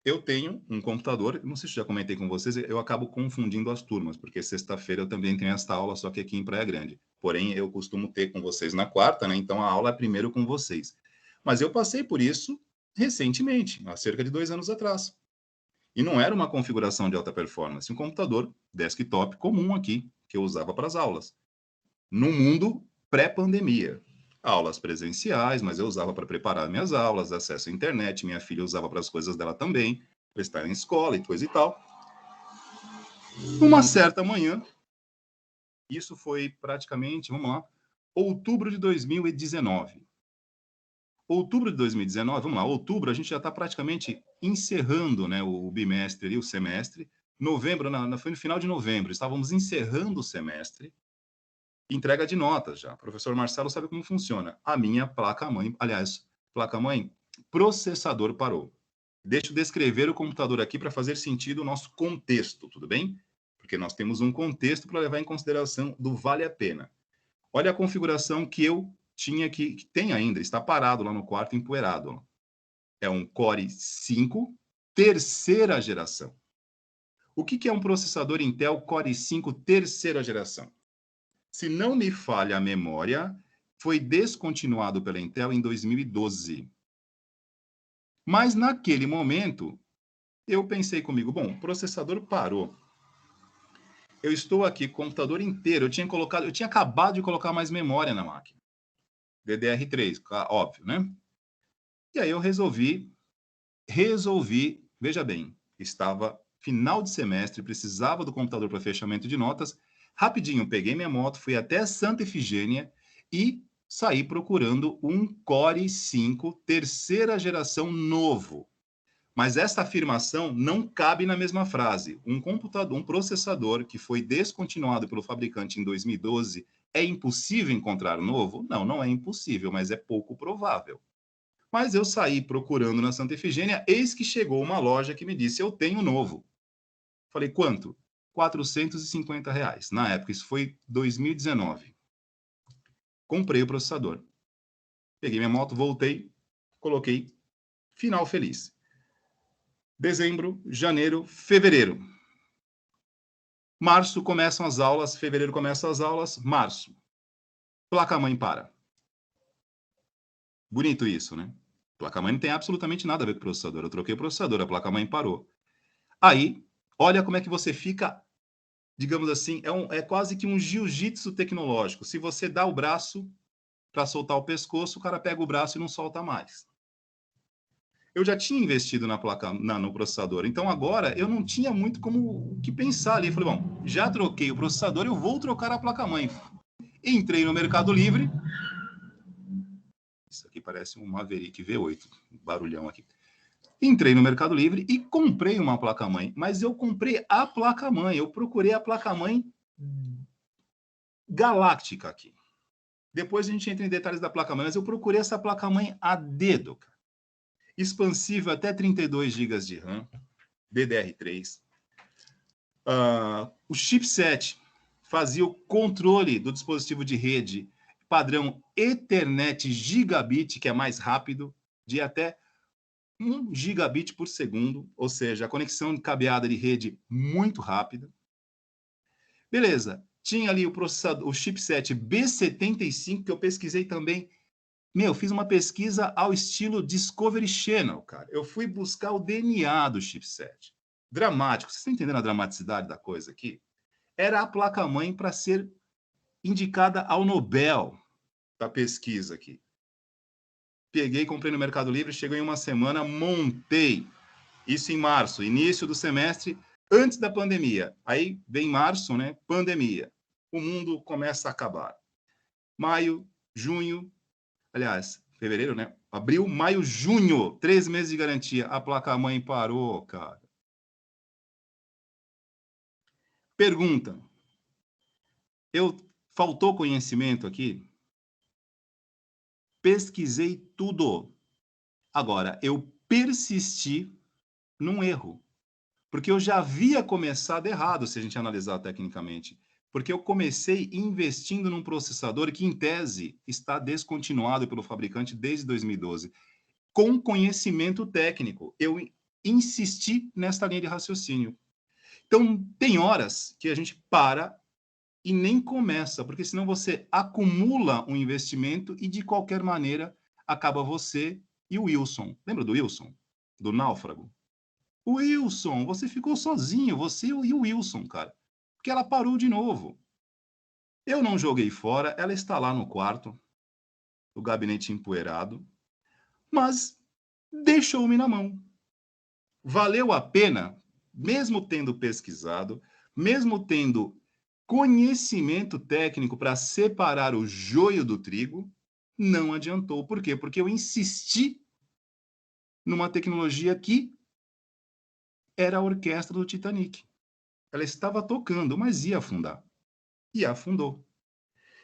Speaker 1: Eu tenho um computador, não sei se já comentei com vocês, eu acabo confundindo as turmas, porque sexta-feira eu também tenho esta aula, só que aqui em Praia Grande. Porém, eu costumo ter com vocês na quarta, né? Então a aula é primeiro com vocês. Mas eu passei por isso recentemente, há cerca de 2 anos atrás. E não era uma configuração de alta performance, um computador desktop comum aqui, que eu usava para as aulas. No mundo pré-pandemia. Aulas presenciais, mas eu usava para preparar minhas aulas, acesso à internet, minha filha usava para as coisas dela também, para estar em escola e coisa e tal. Uma certa manhã, isso foi praticamente, vamos lá, outubro de 2019. Outubro de 2019, vamos lá, outubro a gente já está praticamente encerrando, né, o bimestre e o semestre. Novembro, foi no final de novembro, estávamos encerrando o semestre. Entrega de notas já. O professor Marcelo sabe como funciona. A minha placa-mãe, aliás, placa-mãe, processador parou. Deixa eu descrever o computador aqui para fazer sentido o nosso contexto, tudo bem? Porque nós temos um contexto para levar em consideração do vale a pena. Olha a configuração que eu tinha aqui, que tem ainda, está parado lá no quarto, empoeirado. É um Core 5, terceira geração. O que é um processador Intel Core 5, terceira geração? Se não me falha a memória, foi descontinuado pela Intel em 2012. Mas naquele momento, eu pensei comigo, bom, o processador parou. Eu estou aqui com o computador inteiro, eu tinha acabado de colocar mais memória na máquina. DDR3, óbvio, né? E aí eu resolvi, veja bem, estava final de semestre, precisava do computador para fechamento de notas. Rapidinho, peguei minha moto, fui até Santa Efigênia e saí procurando um Core 5, terceira geração novo. Mas esta afirmação não cabe na mesma frase. Um computador, um processador que foi descontinuado pelo fabricante em 2012, é impossível encontrar novo? Não, não é impossível, mas é pouco provável. Mas eu saí procurando na Santa Efigênia, eis que chegou uma loja que me disse, eu tenho novo. Falei, quanto? R$450. Na época, isso foi 2019. Comprei o processador. Peguei minha moto, voltei, coloquei final feliz. Dezembro, janeiro, fevereiro. Março começam as aulas, fevereiro começam as aulas, março. placa-mãe para. Bonito isso, né? Placa-mãe não tem absolutamente nada a ver com o processador. Eu troquei o processador, a placa-mãe parou. Aí, olha como é que você fica, digamos assim, é quase que um jiu-jitsu tecnológico. Se você dá o braço para soltar o pescoço, o cara pega o braço e não solta mais. Eu já tinha investido no processador, então agora eu não tinha muito como que pensar ali. Eu falei, bom, já troquei o processador, eu vou trocar a placa-mãe. Entrei no Mercado Livre. Isso aqui parece um Maverick V8, barulhão aqui. Entrei no Mercado Livre e comprei uma placa-mãe, mas eu comprei a placa-mãe, eu procurei a placa-mãe galáctica aqui. Depois a gente entra em detalhes da placa-mãe, mas eu procurei essa placa-mãe a dedo, cara. Expansível até 32 GB de RAM, DDR3. O chipset fazia o controle do dispositivo de rede padrão Ethernet Gigabit, que é mais rápido, de até 1 gigabit por segundo, ou seja, a conexão de cabeada de rede muito rápida. Beleza, tinha ali o chipset B75, que eu pesquisei também. Fiz uma pesquisa ao estilo Discovery Channel, cara. Eu fui buscar o DNA do chipset. Dramático. Vocês estão entendendo a dramaticidade da coisa aqui? Era a placa-mãe para ser indicada ao Nobel da pesquisa aqui. Peguei, comprei no Mercado Livre, chegou em uma semana, montei. Isso em março, início do semestre, antes da pandemia. Aí vem março, né? Pandemia. O mundo começa a acabar. Maio, junho, aliás, fevereiro, né? Abril, maio, junho, 3 meses de garantia. A placa-mãe parou, cara. Pergunta. Faltou conhecimento aqui? Pesquisei tudo. Agora, eu persisti num erro. Porque eu já havia começado errado, se a gente analisar tecnicamente. Porque eu comecei investindo num processador que, em tese, está descontinuado pelo fabricante desde 2012. Com conhecimento técnico. Eu insisti nesta linha de raciocínio. Então, tem horas que a gente para e nem começa, porque senão você acumula um investimento e, de qualquer maneira, acaba você e o Wilson. Lembra do Wilson? Do Náufrago? O Wilson, você ficou sozinho, você e o Wilson, cara. Porque ela parou de novo. Eu não joguei fora, ela está lá no quarto, o gabinete empoeirado, mas deixou-me na mão. Valeu a pena, mesmo tendo pesquisado, mesmo tendo conhecimento técnico para separar o joio do trigo, não adiantou. Por quê? Porque eu insisti numa tecnologia que era a orquestra do Titanic. Ela estava tocando, mas ia afundar. E afundou.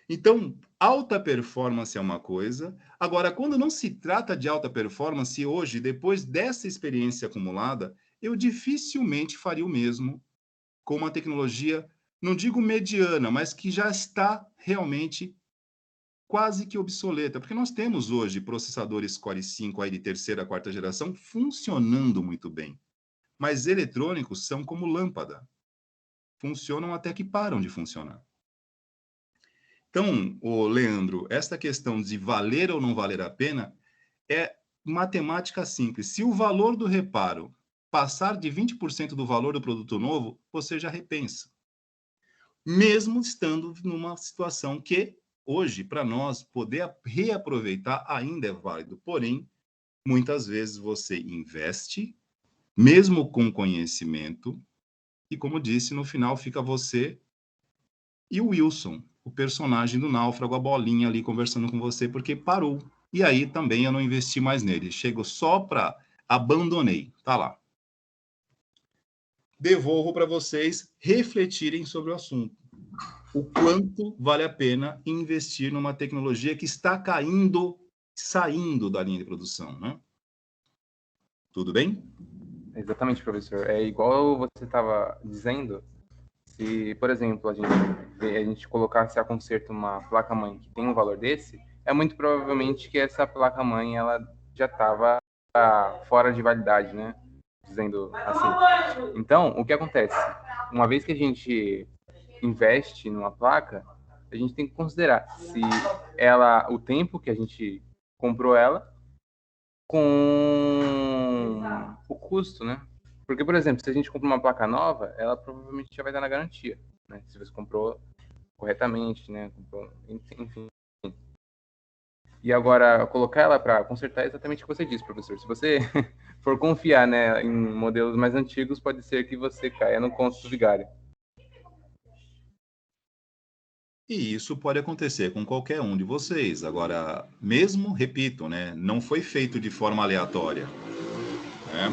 Speaker 1: Então, alta performance é uma coisa. Agora, quando não se trata de alta performance, hoje, depois dessa experiência acumulada, eu dificilmente faria o mesmo com uma tecnologia, não digo mediana, mas que já está realmente quase que obsoleta. Porque nós temos hoje processadores Core 5 aí de terceira, quarta geração funcionando muito bem. Mas eletrônicos são como lâmpada. Funcionam até que param de funcionar. Então, Leandro, esta questão de valer ou não valer a pena é matemática simples. Se o valor do reparo passar de 20% do valor do produto novo, você já repensa. Mesmo estando numa situação que, hoje, para nós, poder reaproveitar ainda é válido. Porém, muitas vezes você investe, mesmo com conhecimento, e, como disse, no final fica você e o Wilson, o personagem do Náufrago, a bolinha ali conversando com você, porque parou. E aí também eu não investi mais nele. Chego só para... abandonei. Tá lá. Devolvo para vocês refletirem sobre o assunto. O quanto vale a pena investir numa tecnologia que está saindo da linha de produção, né? Tudo bem?
Speaker 6: Exatamente, professor. É igual você estava dizendo, se, por exemplo, a gente colocasse a conserto uma placa-mãe que tem um valor desse, é muito provavelmente que essa placa-mãe ela já estava fora de validade, né? Dizendo assim. Então, o que acontece? Uma vez que a gente investe numa placa, a gente tem que considerar se o tempo que a gente comprou ela com o custo, né? Porque, por exemplo, se a gente compra uma placa nova, ela provavelmente já vai estar na garantia, né? Se você comprou corretamente, né? Enfim. E agora, colocar ela para consertar é exatamente o que você disse, professor. Se você for confiar, né, em modelos mais antigos, pode ser que você caia no conto do vigário.
Speaker 1: E isso pode acontecer com qualquer um de vocês. Agora, mesmo, repito, né, não foi feito de forma aleatória, né?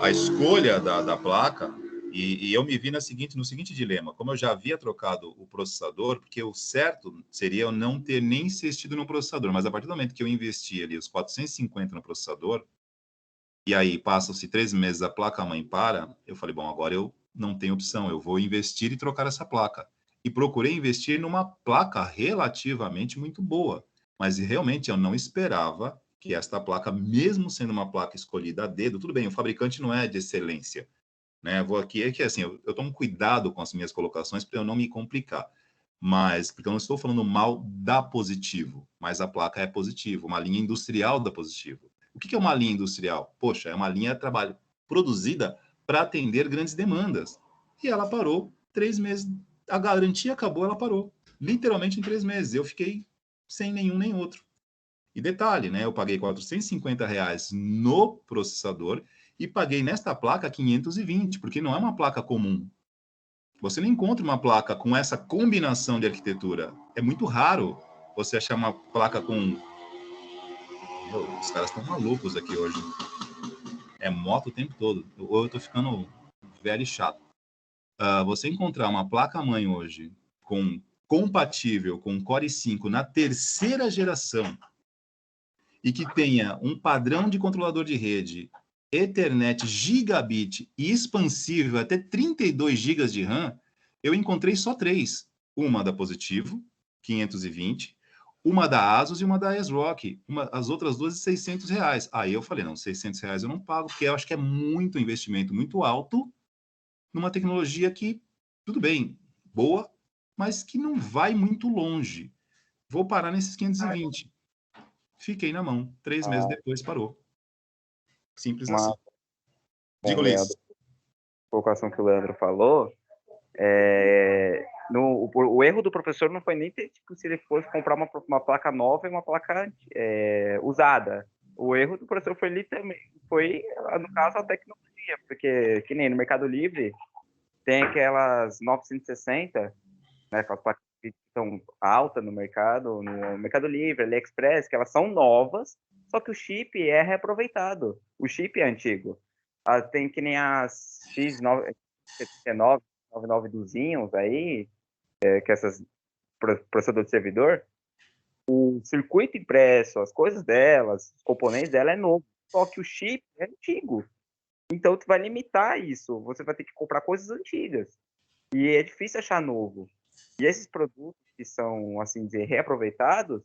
Speaker 1: A escolha da placa, e eu me vi no seguinte dilema, como eu já havia trocado o processador, porque o certo seria eu não ter nem insistido no processador, mas a partir do momento que eu investi ali os 450 no processador, e aí passam-se 3 meses, a placa-mãe para, eu falei, bom, agora eu não tenho opção, eu vou investir e trocar essa placa. E procurei investir numa placa relativamente muito boa, mas realmente eu não esperava que esta placa, mesmo sendo uma placa escolhida a dedo, tudo bem, o fabricante não é de excelência, né? Vou aqui, é que assim, eu tomo cuidado com as minhas colocações para eu não me complicar, mas, porque eu não estou falando mal da Positivo, mas a placa é Positivo, uma linha industrial da Positivo. O que é uma linha industrial? Poxa, é uma linha de trabalho produzida para atender grandes demandas. E ela parou 3 meses. A garantia acabou, ela parou. Literalmente em 3 meses. Eu fiquei sem nenhum nem outro. E detalhe, né? Eu paguei R$ 450 no processador e paguei nesta placa 520, porque não é uma placa comum. Você não encontra uma placa com essa combinação de arquitetura. É muito raro você achar uma placa com... Os caras estão malucos aqui hoje. É moto o tempo todo. Ou eu tô ficando velho e chato. Você encontrar uma placa-mãe hoje compatível com Core i5 na terceira geração e que tenha um padrão de controlador de rede Ethernet gigabit e expansível até 32 GB de RAM, eu encontrei só 3. Uma da Positivo, 520, uma da Asus e uma da ASRock. As outras duas, R$ 600. Aí eu falei, não, R$ 600 eu não pago, porque eu acho que é muito investimento, muito alto, numa tecnologia que, tudo bem, boa, mas que não vai muito longe. Vou parar nesses 520. Fiquei na mão. 3 meses depois parou. Simples assim. Diga,
Speaker 4: Bom, Leandro,
Speaker 1: Ulisses.
Speaker 4: a colocação que o Leandro falou, o erro do professor não foi nem ter, tipo, se ele fosse comprar uma placa nova e uma placa usada. O erro do professor foi literalmente, no caso, a tecnologia, porque, que nem no Mercado Livre, tem aquelas 960, né, aquelas placas que estão altas no Mercado Livre, AliExpress, que elas são novas, só que o chip é reaproveitado. O chip é antigo. Tem que nem as X79, 99 aí, que é essas processador de servidor, o circuito impresso, as coisas delas, os componentes dela é novo, só que o chip é antigo. Então, tu vai limitar isso. Você vai ter que comprar coisas antigas. E é difícil achar novo. E esses produtos que são, assim dizer, reaproveitados,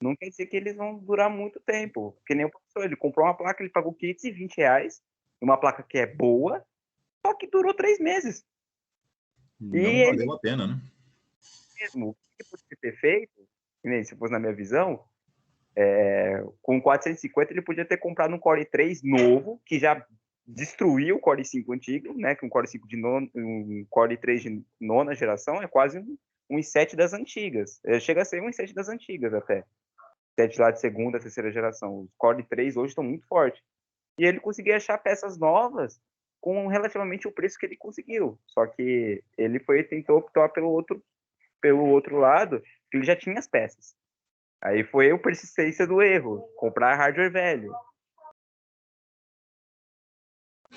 Speaker 4: não quer dizer que eles vão durar muito tempo. Que nem o professor, ele comprou uma placa, ele pagou R$ 520, uma placa que é boa, só que durou 3 meses.
Speaker 1: Não
Speaker 4: E
Speaker 1: valeu
Speaker 4: ele
Speaker 1: a pena, né?
Speaker 4: mesmo, o que podia ter feito, que nem se fosse na minha visão, com 450 ele podia ter comprado um Core i3 novo, que já destruiu o Core i5 antigo, né? Que um Core i3 de nona geração é quase um i7 das antigas. Chega a ser um i7 das antigas até. 7 lá de segunda, terceira geração. Os Core i3 hoje estão muito fortes. E ele conseguia achar peças novas com relativamente o preço que ele conseguiu. Só que ele tentou optar pelo outro lado, que ele já tinha as peças. Aí foi a persistência do erro, comprar hardware velho.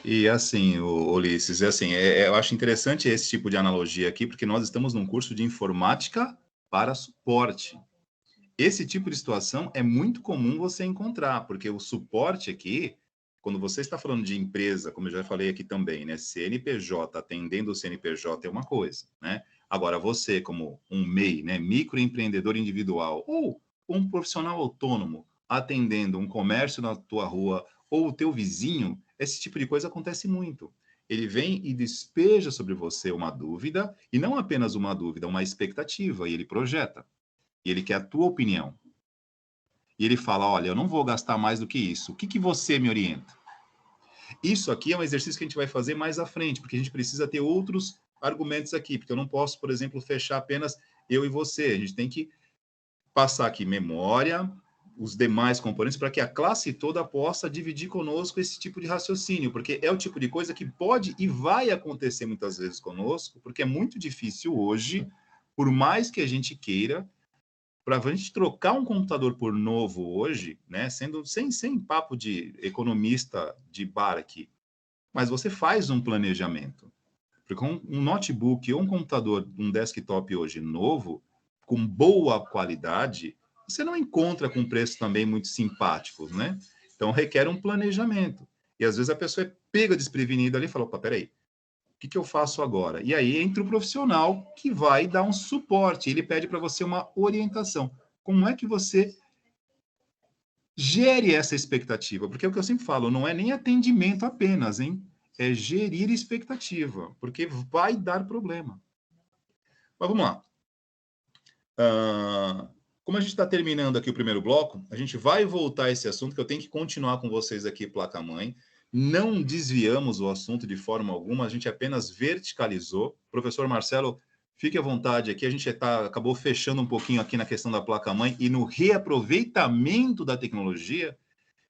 Speaker 1: E assim, Ulisses, eu acho interessante esse tipo de analogia aqui, porque nós estamos num curso de informática para suporte. Esse tipo de situação é muito comum você encontrar, porque o suporte aqui, quando você está falando de empresa, como eu já falei aqui também, né, CNPJ, atendendo o CNPJ é uma coisa, né? Agora, você como um MEI, né, microempreendedor individual, ou um profissional autônomo, atendendo um comércio na tua rua, ou o teu vizinho, esse tipo de coisa acontece muito. Ele vem e despeja sobre você uma dúvida, e não apenas uma dúvida, uma expectativa, e ele projeta. E ele quer a tua opinião. E ele fala, olha, eu não vou gastar mais do que isso. O que você me orienta? Isso aqui é um exercício que a gente vai fazer mais à frente, porque a gente precisa ter outros argumentos aqui, porque eu não posso, por exemplo, fechar apenas eu e você. A gente tem que passar aqui memória, os demais componentes, para que a classe toda possa dividir conosco esse tipo de raciocínio, porque é o tipo de coisa que pode e vai acontecer muitas vezes conosco, porque é muito difícil hoje, por mais que a gente queira, para a gente trocar um computador por novo hoje, né, sendo sem papo de economista de bar aqui, mas você faz um planejamento. Porque um notebook ou um computador, um desktop hoje novo, com boa qualidade, você não encontra com preços também muito simpáticos, né? Então requer um planejamento. E às vezes a pessoa é pega desprevenida ali e fala, opa, peraí, o que eu faço agora? E aí entra o profissional que vai dar um suporte, ele pede para você uma orientação. Como é que você gere essa expectativa? Porque é o que eu sempre falo, não é nem atendimento apenas, hein? É gerir expectativa, porque vai dar problema. Mas vamos lá. Como a gente está terminando aqui o primeiro bloco, a gente vai voltar a esse assunto, que eu tenho que continuar com vocês aqui, placa-mãe. Não desviamos o assunto de forma alguma, a gente apenas verticalizou. Professor Marcelo, fique à vontade aqui, a gente acabou fechando um pouquinho aqui na questão da placa-mãe e no reaproveitamento da tecnologia,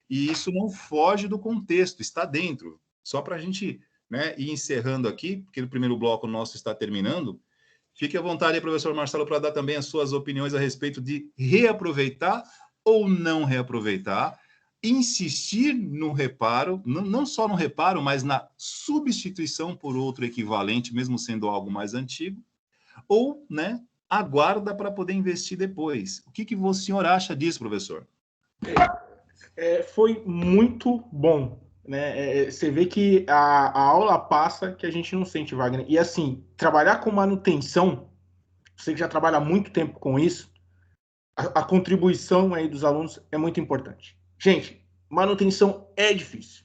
Speaker 1: e isso não foge do contexto, está dentro. Só para a gente, né, ir encerrando aqui, porque o primeiro bloco nosso está terminando. Fique à vontade, professor Marcelo, para dar também as suas opiniões a respeito de reaproveitar ou não reaproveitar, insistir no reparo, não só no reparo, mas na substituição por outro equivalente, mesmo sendo algo mais antigo, ou, né, aguarda para poder investir depois. O que o senhor acha disso, professor?
Speaker 2: Foi muito bom, né? Você vê que a aula passa que a gente não sente, Wagner. E assim, trabalhar com manutenção, você que já trabalha há muito tempo com isso, a contribuição aí dos alunos é muito importante. Gente, manutenção é difícil.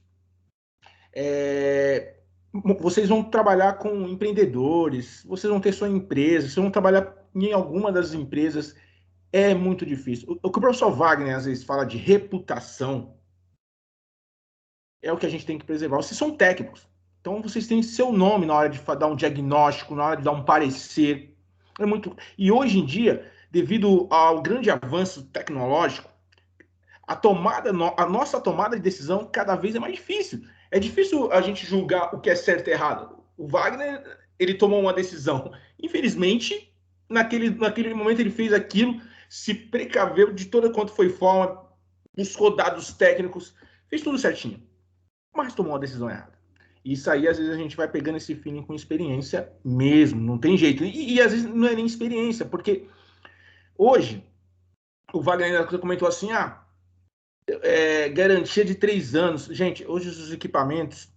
Speaker 2: Vocês vão trabalhar com empreendedores, vocês vão ter sua empresa, vocês vão trabalhar em alguma das empresas, é muito difícil. O que o professor Wagner às vezes fala de reputação é o que a gente tem que preservar. Vocês são técnicos, então vocês têm seu nome na hora de dar um diagnóstico, na hora de dar um parecer. E hoje em dia, devido ao grande avanço tecnológico, a nossa tomada de decisão cada vez é mais difícil. É difícil a gente julgar o que é certo e errado. O Wagner, ele tomou uma decisão. Infelizmente, naquele momento ele fez aquilo, se precaveu de toda quanto foi forma, buscou dados técnicos, fez tudo certinho, mas tomou uma decisão errada. Isso aí, às vezes, a gente vai pegando esse feeling com experiência mesmo, não tem jeito. E às vezes não é nem experiência, porque hoje, o Wagner ainda comentou assim, garantia de 3 anos. Gente, hoje os equipamentos,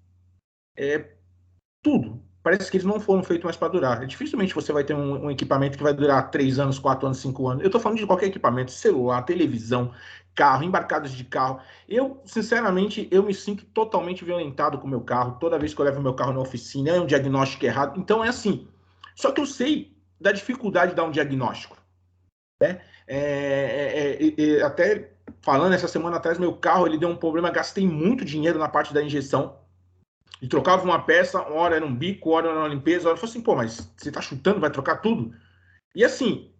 Speaker 2: tudo, parece que eles não foram feitos mais para durar. Dificilmente você vai ter um equipamento que vai durar 3 anos, 4 anos, 5 anos. Eu estou falando de qualquer equipamento, celular, televisão, carro, embarcados de carro. Eu, sinceramente, eu me sinto totalmente violentado com o meu carro. Toda vez que eu levo o meu carro na oficina, é um diagnóstico errado. Então, é assim. Só que eu sei da dificuldade de dar um diagnóstico, né? Até falando, essa semana atrás, meu carro, ele deu um problema, gastei muito dinheiro na parte da injeção. E trocava uma peça, uma hora era um bico, uma hora era uma limpeza. Eu falei assim, pô, mas você tá chutando, vai trocar tudo? E assim,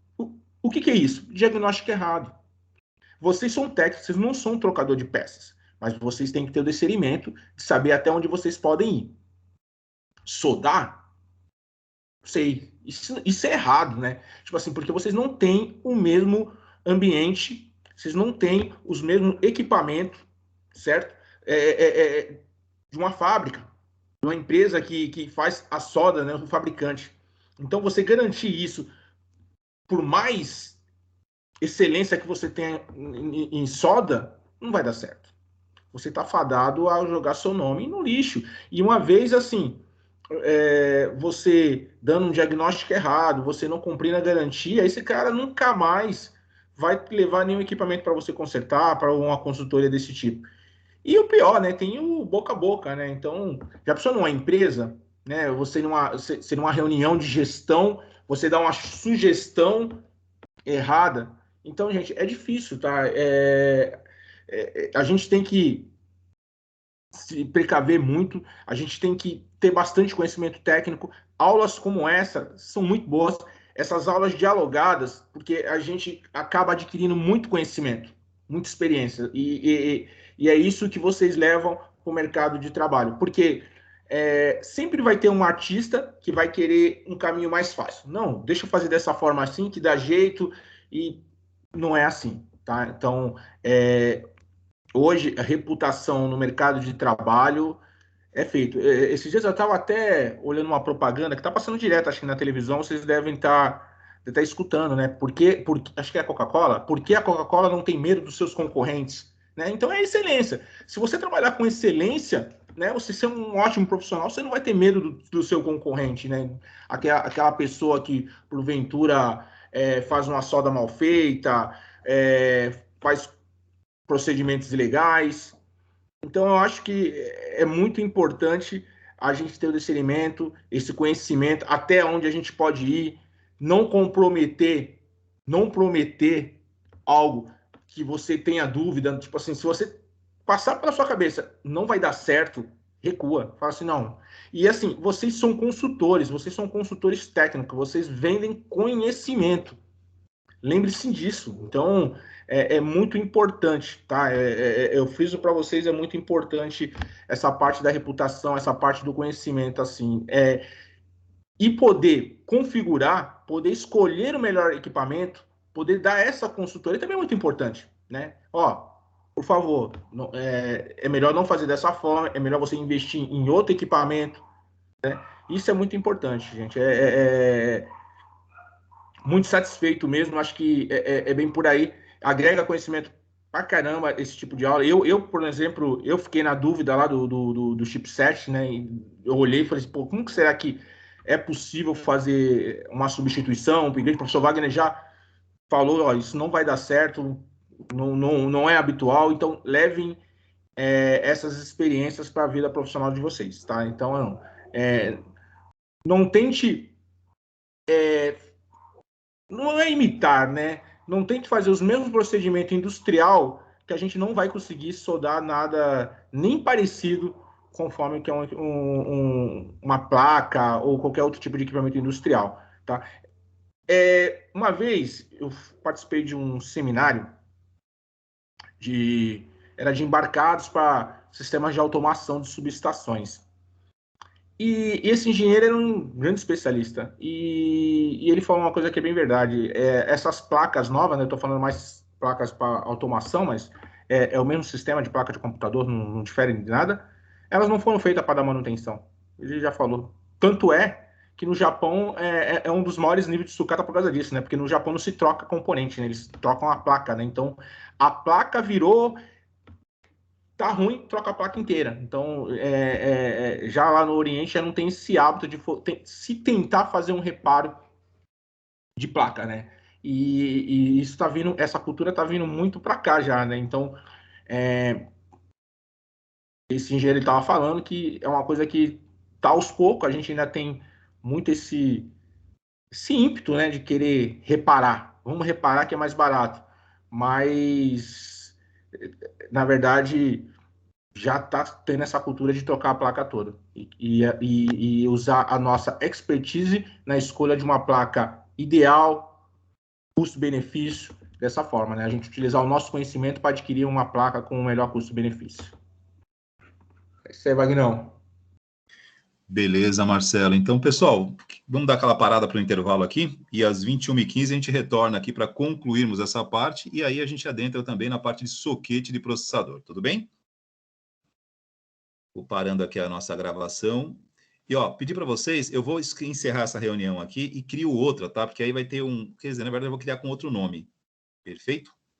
Speaker 2: o que é isso? Diagnóstico errado. Vocês são técnicos, vocês não são um trocador de peças, mas vocês têm que ter o discernimento de saber até onde vocês podem ir. Sodar? Sei. Isso é errado, né? Tipo assim, porque vocês não têm o mesmo ambiente, vocês não têm os mesmos equipamentos, certo? De uma fábrica, de uma empresa que faz a soda, né? O fabricante. Então, você garantir isso, por mais excelência que você tenha em soda, não vai dar certo. Você está fadado a jogar seu nome no lixo. E uma vez, assim, você dando um diagnóstico errado, você não cumprindo a garantia, esse cara nunca mais vai levar nenhum equipamento para você consertar, para uma consultoria desse tipo. E o pior, né? Tem o boca a boca, né? Então, já pensou numa empresa, né? Você numa reunião de gestão, você dá uma sugestão errada. Então, gente, é difícil, tá? A gente tem que se precaver muito, a gente tem que ter bastante conhecimento técnico. Aulas como essa são muito boas, essas aulas dialogadas, porque a gente acaba adquirindo muito conhecimento, muita experiência, e é isso que vocês levam para o mercado de trabalho, porque sempre vai ter um artista que vai querer um caminho mais fácil. Não, deixa eu fazer dessa forma assim, que dá jeito, e não é assim, tá? Então, hoje a reputação no mercado de trabalho é feito. Esses dias eu estava até olhando uma propaganda que está passando direto, acho que na televisão, vocês devem estar escutando, né? Acho que é a Coca-Cola. Por que a Coca-Cola não tem medo dos seus concorrentes? Né? Então é excelência. Se você trabalhar com excelência, né, você ser um ótimo profissional, você não vai ter medo do seu concorrente, né? Aquela pessoa que, porventura, faz uma soda mal feita, faz procedimentos ilegais. Então, eu acho que é muito importante a gente ter o discernimento, esse conhecimento, até onde a gente pode ir, não não prometer algo que você tenha dúvida. Tipo assim, se você passar pela sua cabeça, não vai dar certo, recua. Fala assim, não. E assim, vocês são consultores técnicos, vocês vendem conhecimento. Lembre-se disso. Então, é muito importante, tá? Eu friso para vocês, é muito importante essa parte da reputação, essa parte do conhecimento, assim. E poder configurar, poder escolher o melhor equipamento, poder dar essa consultoria também é muito importante, né? Ó, por favor, é melhor não fazer dessa forma, é melhor você investir em outro equipamento, né? Isso é muito importante, gente. Muito satisfeito mesmo, acho que é bem por aí. Agrega conhecimento pra caramba esse tipo de aula. Por exemplo, eu fiquei na dúvida lá do chipset, né? Eu olhei e falei assim, pô, como que será que é possível fazer uma substituição? O professor Wagner já falou, ó, isso não vai dar certo, não é habitual, então levem essas experiências para a vida profissional de vocês, tá? Então, não tente não é imitar, né? Não tente fazer os mesmos procedimentos industrial que a gente não vai conseguir soldar nada nem parecido conforme que é uma placa ou qualquer outro tipo de equipamento industrial, tá? Uma vez eu participei de um seminário era de embarcados para sistemas de automação de subestações. E esse engenheiro era um grande especialista. E ele falou uma coisa que é bem verdade. Essas placas novas, né, eu estou falando mais placas para automação, mas é o mesmo sistema de placa de computador, não difere de nada. Elas não foram feitas para dar manutenção. Ele já falou. Tanto é que no Japão é um dos maiores níveis de sucata por causa disso, né? Porque no Japão não se troca componente, né? Eles trocam a placa, né? Então a placa virou tá ruim, troca a placa inteira. Então, já lá no Oriente já não tem esse hábito de se tentar fazer um reparo de placa, né? E isso tá vindo, essa cultura tá vindo muito para cá já, né? Então, esse engenheiro estava falando que é uma coisa que tá aos poucos, a gente ainda tem muito esse ímpeto, né, de querer reparar. Vamos reparar que é mais barato. Mas, na verdade, já está tendo essa cultura de trocar a placa toda e usar a nossa expertise na escolha de uma placa ideal, custo-benefício, dessa forma, né? A gente utilizar o nosso conhecimento para adquirir uma placa com o melhor custo-benefício. É isso aí, Vagnão.
Speaker 1: Beleza, Marcelo. Então, pessoal, vamos dar aquela parada para o intervalo aqui e às 21h15 a gente retorna aqui para concluirmos essa parte e aí a gente adentra também na parte de soquete de processador, tudo bem? Vou parando aqui a nossa gravação. E, ó, pedir para vocês, eu vou encerrar essa reunião aqui e crio outra, tá? Porque aí vai ter quer dizer, na verdade eu vou criar com outro nome. Perfeito?